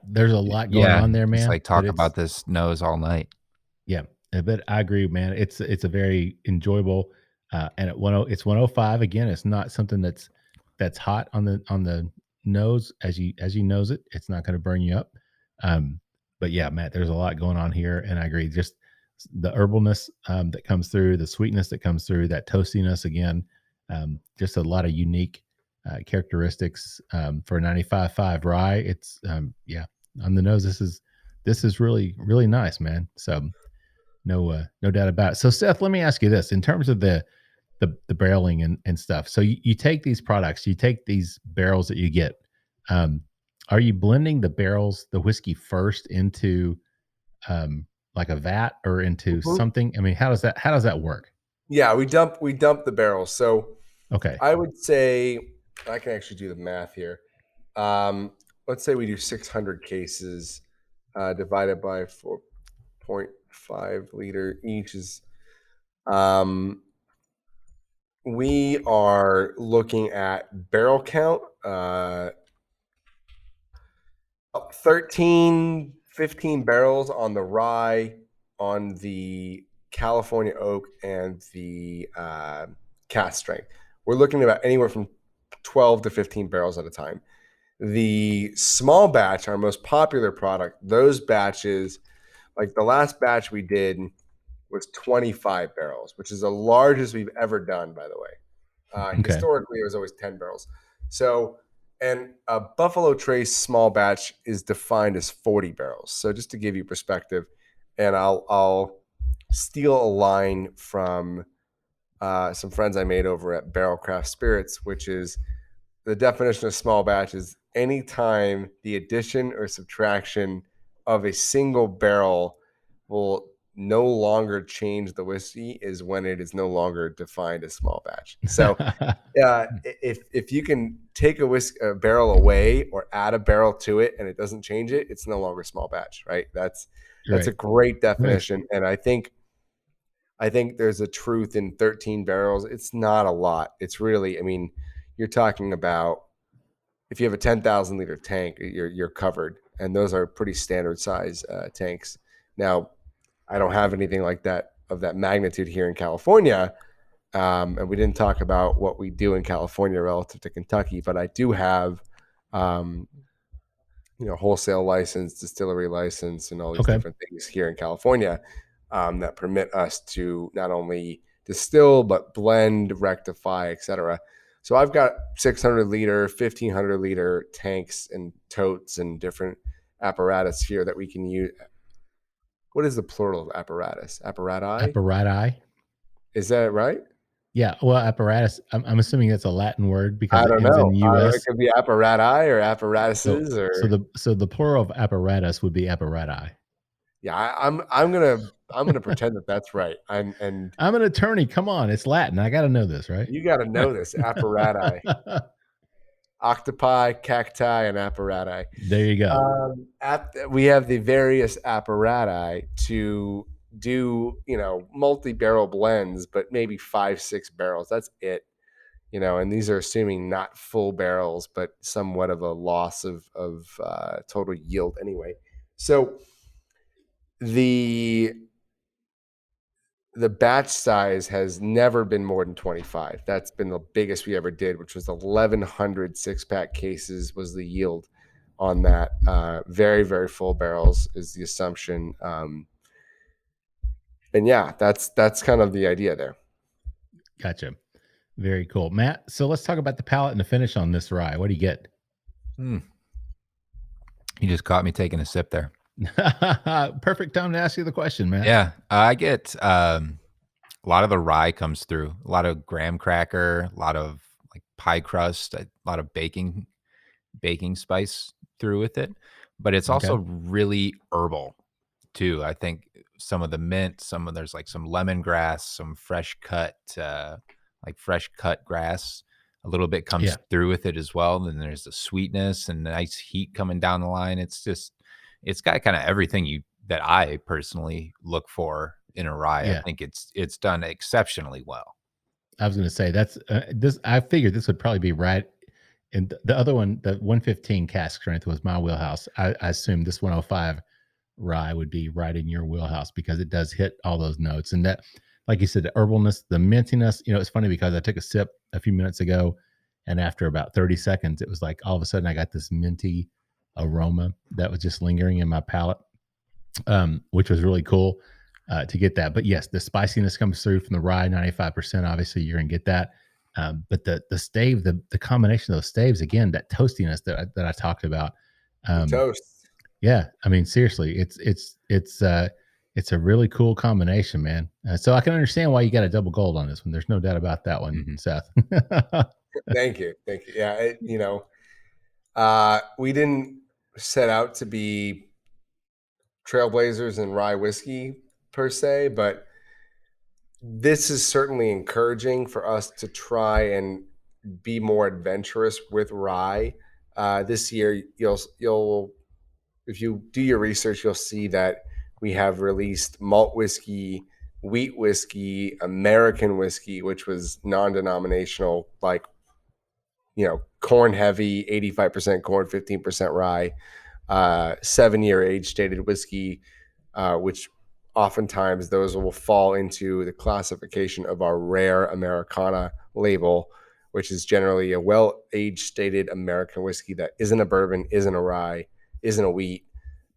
there's a lot going on there, man. just like talk about this nose all night. Yeah, but I agree, man. It's a very enjoyable, and it's 105 again. It's not something that's hot on the nose as you nose it. It's not going to burn you up. But yeah, Matt, there's a lot going on here, and I agree. Just the herbalness that comes through, the sweetness that comes through, that toastiness again. Just a lot of unique characteristics for 95.5 rye. It's on the nose. This is really, really nice, man. So no doubt about it. So Seth, let me ask you this: in terms of the barreling and stuff. So you take these products, you take these barrels that you get. Are you blending the whiskey first into like a vat or into something? I mean, how does that work? Yeah, we dump the barrels. So okay, I would say I can actually do the math here. Let's say we do 600 cases divided by 4.5 liter each is. We are looking at barrel count, 13, 15 barrels on the rye, on the California oak, and the cask strength. We're looking at about anywhere from 12 to 15 barrels at a time. The small batch, our most popular product, those batches, like the last batch we did was 25 barrels, which is the largest we've ever done, by the way. Historically, it was always 10 barrels. So, and a Buffalo Trace small batch is defined as 40 barrels. So just to give you perspective, and I'll steal a line from some friends I made over at Barrel Cask Spirits, which is the definition of small batch is any time the addition or subtraction of a single barrel will no longer change the whiskey is when it is no longer defined as small batch. So if you can take a barrel away or add a barrel to it and it doesn't change it, it's no longer small batch, right? That's a great definition. Right. And I think there's a truth in 13 barrels. It's not a lot. It's really, I mean, you're talking about if you have a 10,000 liter tank, you're covered. And those are pretty standard size tanks. Now, I don't have anything like that of that magnitude here in California. And we didn't talk about what we do in California relative to Kentucky, but I do have, wholesale license, distillery license, and all these different things here in California that permit us to not only distill, but blend, rectify, etc. So I've got 600 liter, 1500 liter tanks and totes and different apparatus here that we can use. What is the plural of apparatus? Apparati? Apparati. Is that right? Yeah. Well, apparatus, I'm assuming that's a Latin word because I don't it ends know. in US. It could be apparati or apparatuses So the plural of apparatus would be apparati. Yeah, I'm gonna pretend that that's right. I'm an attorney. Come on, it's Latin. I got to know this, right? You got to know this. Apparati. Octopi, cacti, and apparati. There you go. We have the various apparati to do, multi-barrel blends, but maybe 5-6 barrels. That's it. And these are assuming not full barrels, but somewhat of a loss of total yield anyway. So the batch size has never been more than 25. That's been the biggest we ever did, which was 1,100 6-pack cases was the yield on that. Very, very full barrels is the assumption. And yeah, that's kind of the idea there. Gotcha. Very cool, Matt. So let's talk about the palate and the finish on this rye. What do you get? You just caught me taking a sip there. Perfect time to ask you the question, Matt. Yeah, I get a lot of the rye comes through, a lot of graham cracker, a lot of like pie crust, a lot of baking spice through with it, but it's also really herbal too. I think some of the mint, there's like some lemongrass, some fresh cut grass. A little bit comes through with it as well. Then there's the sweetness and nice heat coming down the line. It's got kind of everything that I personally look for in a rye. I think it's done exceptionally well. I was going to say that's this. I figured this would probably be right. And the other one, the 115 cask strength was my wheelhouse. I assume this 105 rye would be right in your wheelhouse because it does hit all those notes. And that, like you said, the herbalness, the mintiness, it's funny because I took a sip a few minutes ago and after about 30 seconds, it was like all of a sudden I got this minty aroma that was just lingering in my palate, which was really cool to get that. But yes, the spiciness comes through from the rye, 95%. Obviously, you're going to get that. But the stave, the combination of those staves, again, that toastiness that I talked about. Toast. Yeah, I mean, seriously, it's a really cool combination, man. So I can understand why you got a double gold on this one. There's no doubt about that one, Seth. Thank you. Yeah, we didn't set out to be trailblazers in rye whiskey per se, but this is certainly encouraging for us to try and be more adventurous with rye. This year, you'll if you do your research, you'll see that we have released malt whiskey, wheat whiskey, American whiskey, which was non-denominational, like corn heavy, 85% corn, 15% rye, 7-year age stated whiskey, which oftentimes those will fall into the classification of our rare Americana label, which is generally a well-aged stated American whiskey that isn't a bourbon, isn't a rye, isn't a wheat,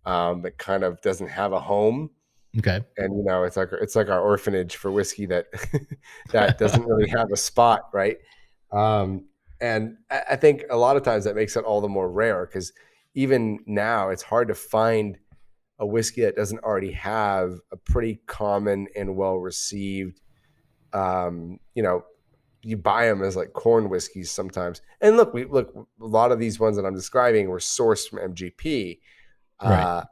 that kind of doesn't have a home. Okay. And it's like our orphanage for whiskey that that doesn't really have a spot, right? And I think a lot of times that makes it all the more rare because even now it's hard to find a whiskey that doesn't already have a pretty common and well-received, you buy them as like corn whiskeys sometimes. And look, a lot of these ones that I'm describing were sourced from MGP. Right.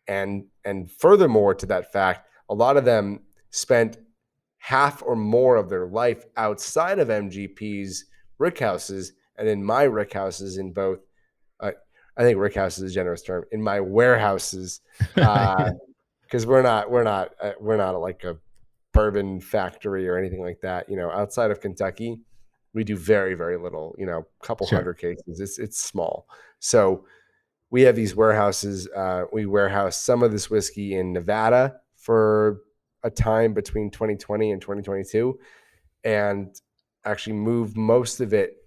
And furthermore to that fact, a lot of them spent half or more of their life outside of MGP's rickhouses, and in my rickhouses in both, I think rickhouse is a generous term, in my warehouses, because we're not like a bourbon factory or anything like that. Outside of Kentucky, we do very, very little. A couple hundred cases. It's small. So we have these warehouses. We warehouse some of this whiskey in Nevada for a time between 2020 and 2022, and actually moved most of it,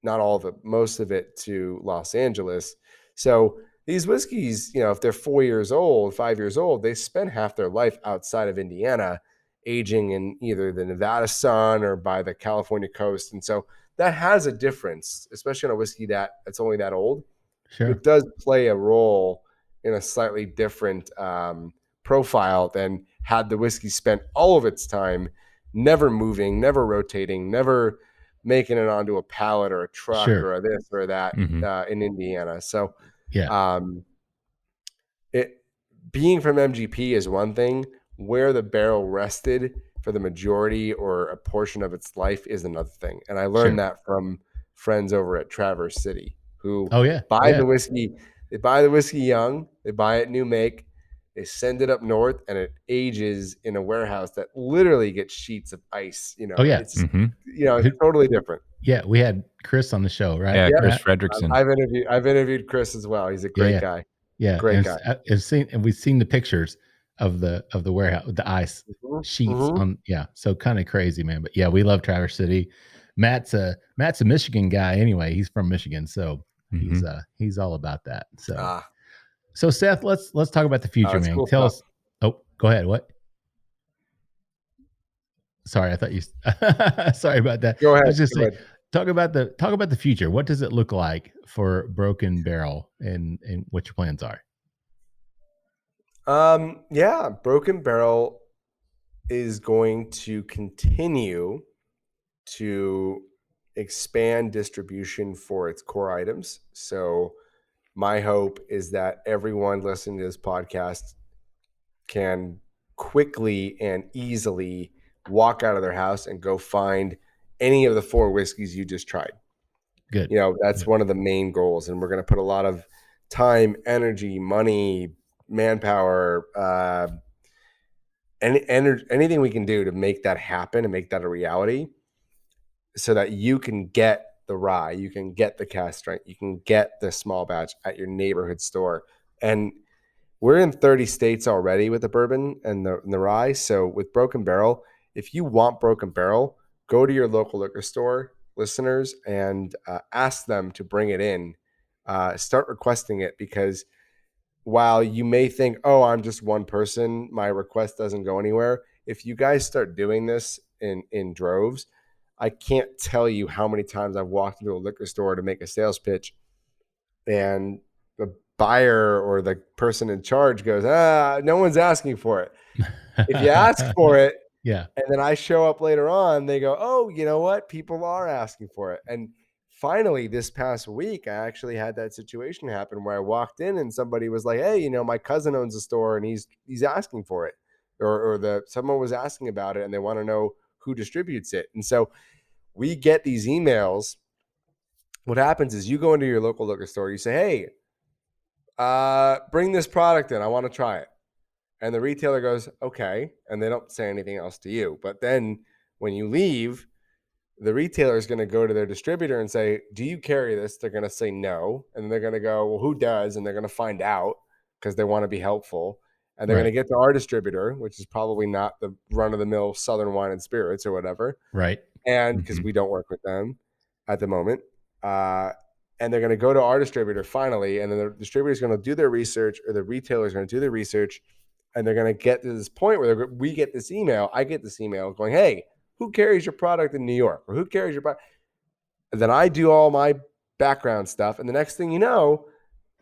not all of it, most of it to Los Angeles. So these whiskeys, if they're 4 years old, 5 years old, they spend half their life outside of Indiana, aging in either the Nevada sun or by the California coast. And so that has a difference, especially on a whiskey that's only that old. Sure. It does play a role in a slightly different profile than had the whiskey spent all of its time never moving, never rotating, never making it onto a pallet or a truck or a this or that in Indiana. So it being from MGP is one thing. Where the barrel rested for the majority or a portion of its life is another thing. And I learned that from friends over at Traverse City who buy the whiskey. They buy the whiskey young, they buy it new make, they send it up north, and it ages in a warehouse that literally gets sheets of ice. It's it's totally different. Yeah, we had Chris on the show, right? Yeah, Chris Fredrickson. I've interviewed Chris as well. He's a great guy. Yeah, great guy. We've seen the pictures of the warehouse with the ice sheets on. Yeah, so kind of crazy, man. But yeah, we love Traverse City. Matt's a Michigan guy anyway. He's from Michigan, so he's all about that. So. So Seth, let's talk about the future, man. Cool Tell us. Oh, go ahead. What? Sorry, I thought you. Sorry about that. Go ahead. I was just Go saying, ahead. talk about the future. What does it look like for Broken Barrel, and what your plans are? Yeah, Broken Barrel is going to continue to expand distribution for its core items. So my hope is that everyone listening to this podcast can quickly and easily walk out of their house and go find any of the 4 whiskeys you just tried. Good. You know, that's Good. one of the main goals. And we're going to put a lot of time, energy, money, manpower, anything we can do to make that happen and make that a reality, so that you can get the rye, you can get the cask strength, you can get the small batch at your neighborhood store. And we're in 30 states already with the bourbon and the rye. So with Broken Barrel, if you want Broken Barrel, go to your local liquor store, listeners, and ask them to bring it in. Start requesting it, because while you may think, oh, I'm just one person, my request doesn't go anywhere. If you guys start doing this in droves, I can't tell you how many times I've walked into a liquor store to make a sales pitch, and the buyer or the person in charge goes, no one's asking for it. If you ask for it, Yeah. and then I show up later on, they go, oh, you know what? People are asking for it. And finally, this past week, I actually had that situation happen where I walked in and somebody was like, hey, you know, my cousin owns a store and he's asking for it. Or someone was asking about it and they want to know who distributes it. And so we get these emails. What happens is you go into your local liquor store, you say, hey, bring this product in. I want to try it. And the retailer goes, okay. And they don't say anything else to you. But then when you leave, the retailer is going to go to their distributor and say, do you carry this? They're going to say no. And they're going to go, well, who does? And they're going to find out, because they want to be helpful. And they're going to get to our distributor, which is probably not the run-of-the-mill Southern Wine and Spirits or whatever. Right. And because we don't work with them at the moment. And they're going to go to our distributor finally. And then the distributor is going to do their research, or the retailer is going to do their research. And they're going to get to this point where we get this email. I get this email going, hey, who carries your product in New York? Or who carries your product? And then I do all my background stuff. And the next thing you know,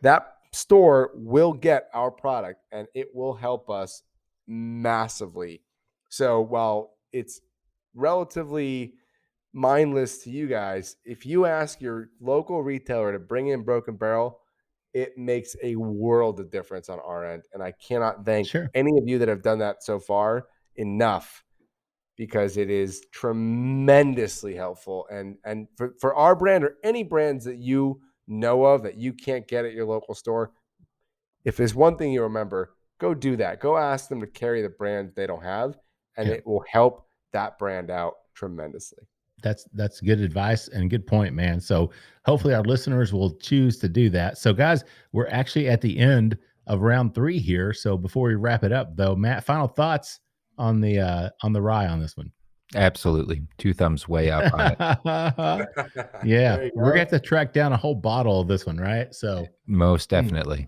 that store will get our product, and it will help us massively. So while it's relatively mindless to you guys, if you ask your local retailer to bring in Broken Barrel, it makes a world of difference on our end. And I cannot thank any of you that have done that so far enough, because it is tremendously helpful. And for our brand, or any brands that you know of that you can't get at your local store, if there's one thing you remember, go do that. Go ask them to carry the brand they don't have, and it will help that brand out tremendously. That's good advice and good point, man. So hopefully our listeners will choose to do that. So guys, we're actually at the end of round 3 here. So before we wrap it up though, Matt, final thoughts on the rye on this one? Absolutely. 2 thumbs way up on it. Yeah. We're going to have to track down a whole bottle of this one, right? So most definitely.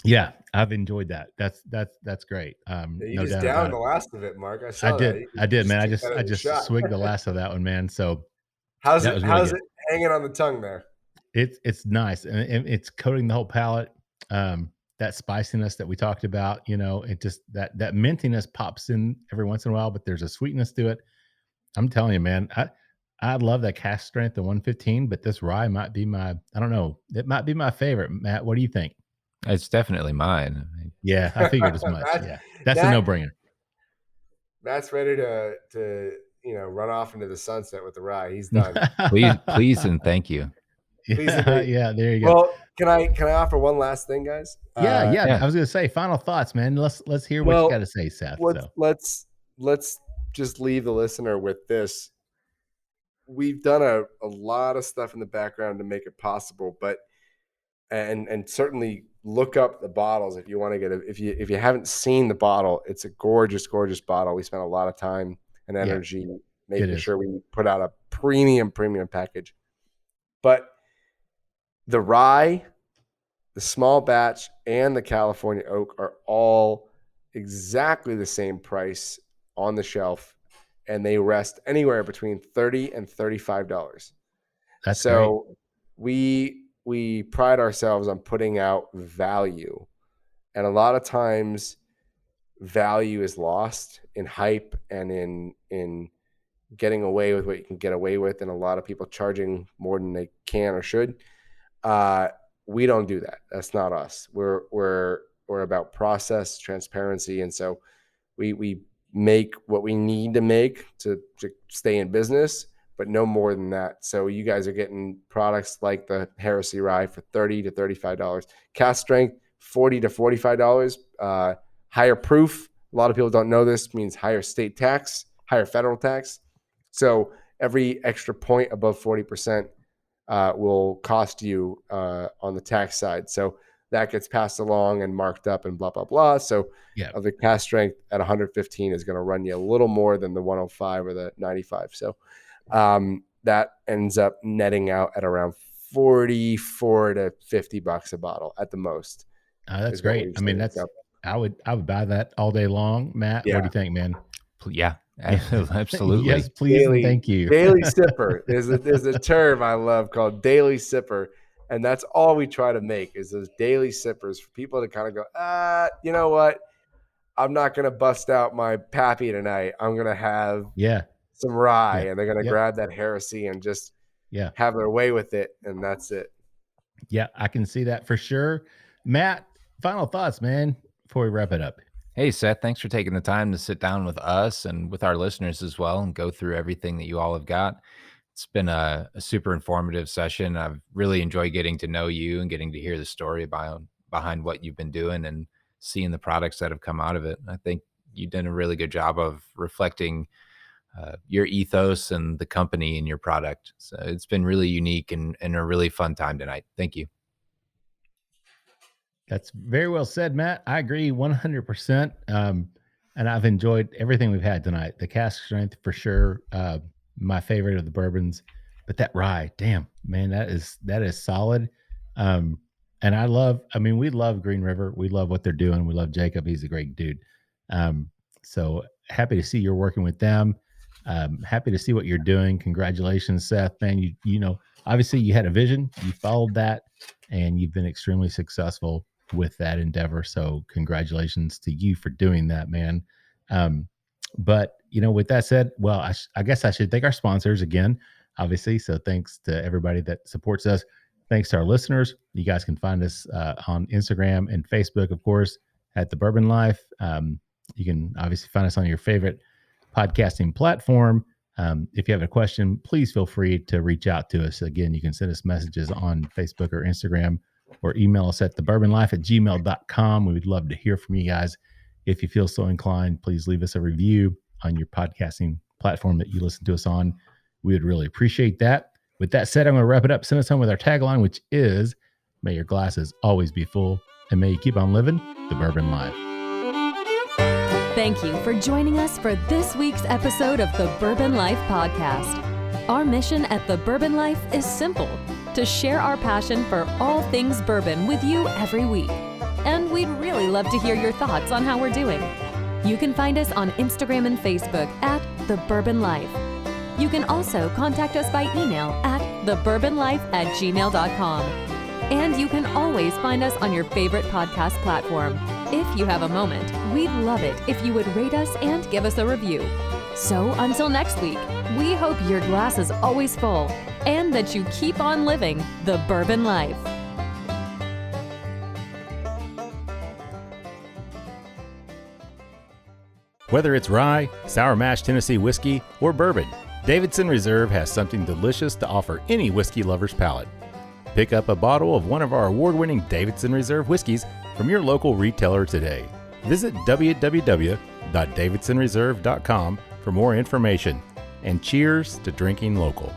Yeah, I've enjoyed that. That's great. You no just doubt downed about the it. last of it, Mark. I did, man. I just swigged the last of that one, man. So how's it hanging on the tongue there? It's nice, and it's coating the whole palate. That spiciness that we talked about, you know, it just that mintiness pops in every once in a while, but there's a sweetness to it. I'm telling you, man, I love that cask strength, the 115, but this rye might be I don't know, it might be my favorite. Matt, what do you think? It's definitely mine. Yeah, I figured as much. Yeah, that's a no-brainer. Matt's ready to run off into the sunset with the rye. He's done. please and thank you. Yeah, there you go. Well, can I offer one last thing, guys? Yeah. I was gonna say final thoughts, man. Let's hear what you got to say, Seth. Let's just leave the listener with this. We've done a lot of stuff in the background to make it possible, but and certainly look up the bottles if you want to get it. If you haven't seen the bottle, it's a gorgeous bottle. We spent a lot of time and energy making sure we put out a premium package. But the rye, the small batch, and the California oak are all exactly the same price on the shelf, and they rest anywhere between $30 and $35. That's so great. We pride ourselves on putting out value, and a lot of times value is lost in hype and in getting away with what you can get away with, and a lot of people charging more than they can or should. We don't do that. That's not us. We're about process, transparency, and so we make what we need to make to stay in business, but no more than that. So you guys are getting products like the Heresy Rye for $30 to $35. Cask Strength, $40 to $45. Higher proof. A lot of people don't know this, means higher state tax, higher federal tax. So every extra point above 40% will cost you on the tax side. So that gets passed along and marked up and blah, blah, blah. So the Cask Strength at 115 is going to run you a little more than the 105 or the 95. So that ends up netting out at around $44 to $50 a bottle at the most. That's great. I mean, I would buy that all day long. Matt, what do you think, man? Yeah, absolutely. Yes, please. Thank you. Daily sipper. There's a term I love called daily sipper. And that's all we try to make is those daily sippers for people to kind of go, you know what? I'm not going to bust out my Pappy tonight. I'm going to have some rye, and they're going to grab that Heresy and just have their way with it. And that's it. Yeah, I can see that for sure. Matt, final thoughts, man, before we wrap it up. Hey, Seth, thanks for taking the time to sit down with us and with our listeners as well and go through everything that you all have got. It's been a super informative session. I've really enjoyed getting to know you and getting to hear the story behind what you've been doing and seeing the products that have come out of it. I think you did a really good job of reflecting your ethos and the company and your product. So it's been really unique and a really fun time tonight. Thank you. That's very well said, Matt. I agree 100%. And I've enjoyed everything we've had tonight. The Cask Strength for sure. My favorite of the bourbons, but that rye, damn, man, that is solid. And we love Green River. We love what they're doing. We love Jacob. He's a great dude. So happy to see you're working with them. Happy to see what you're doing. Congratulations, Seth, man. You know, obviously you had a vision, you followed that, and you've been extremely successful with that endeavor. So congratulations to you for doing that, man. But, you know, with that said, well, I guess I should thank our sponsors again, obviously. So thanks to everybody that supports us. Thanks to our listeners. You guys can find us on Instagram and Facebook, of course, at The Bourbon Life. You can obviously find us on your favorite podcasting platform. If you have a question, please feel free to reach out to us. Again, you can send us messages on Facebook or Instagram or email us at thebourbonlife@gmail.com. We would love to hear from you guys. If you feel so inclined, please leave us a review on your podcasting platform that you listen to us on. We would really appreciate that. With that said, I'm going to wrap it up. Send us home with our tagline, which is, may your glasses always be full, and may you keep on living the bourbon life. Thank you for joining us for this week's episode of the Bourbon Life Podcast. Our mission at the Bourbon Life is simple: to share our passion for all things bourbon with you every week. And we'd really love to hear your thoughts on how we're doing. You can find us on Instagram and Facebook at The Bourbon Life. You can also contact us by email at thebourbonlife@gmail.com. And you can always find us on your favorite podcast platform. If you have a moment, we'd love it if you would rate us and give us a review. So until next week, we hope your glass is always full and that you keep on living the bourbon life. Whether it's rye, sour mash Tennessee whiskey, or bourbon, Davidson Reserve has something delicious to offer any whiskey lover's palate. Pick up a bottle of one of our award-winning Davidson Reserve whiskeys from your local retailer today. Visit www.davidsonreserve.com for more information. And cheers to drinking local.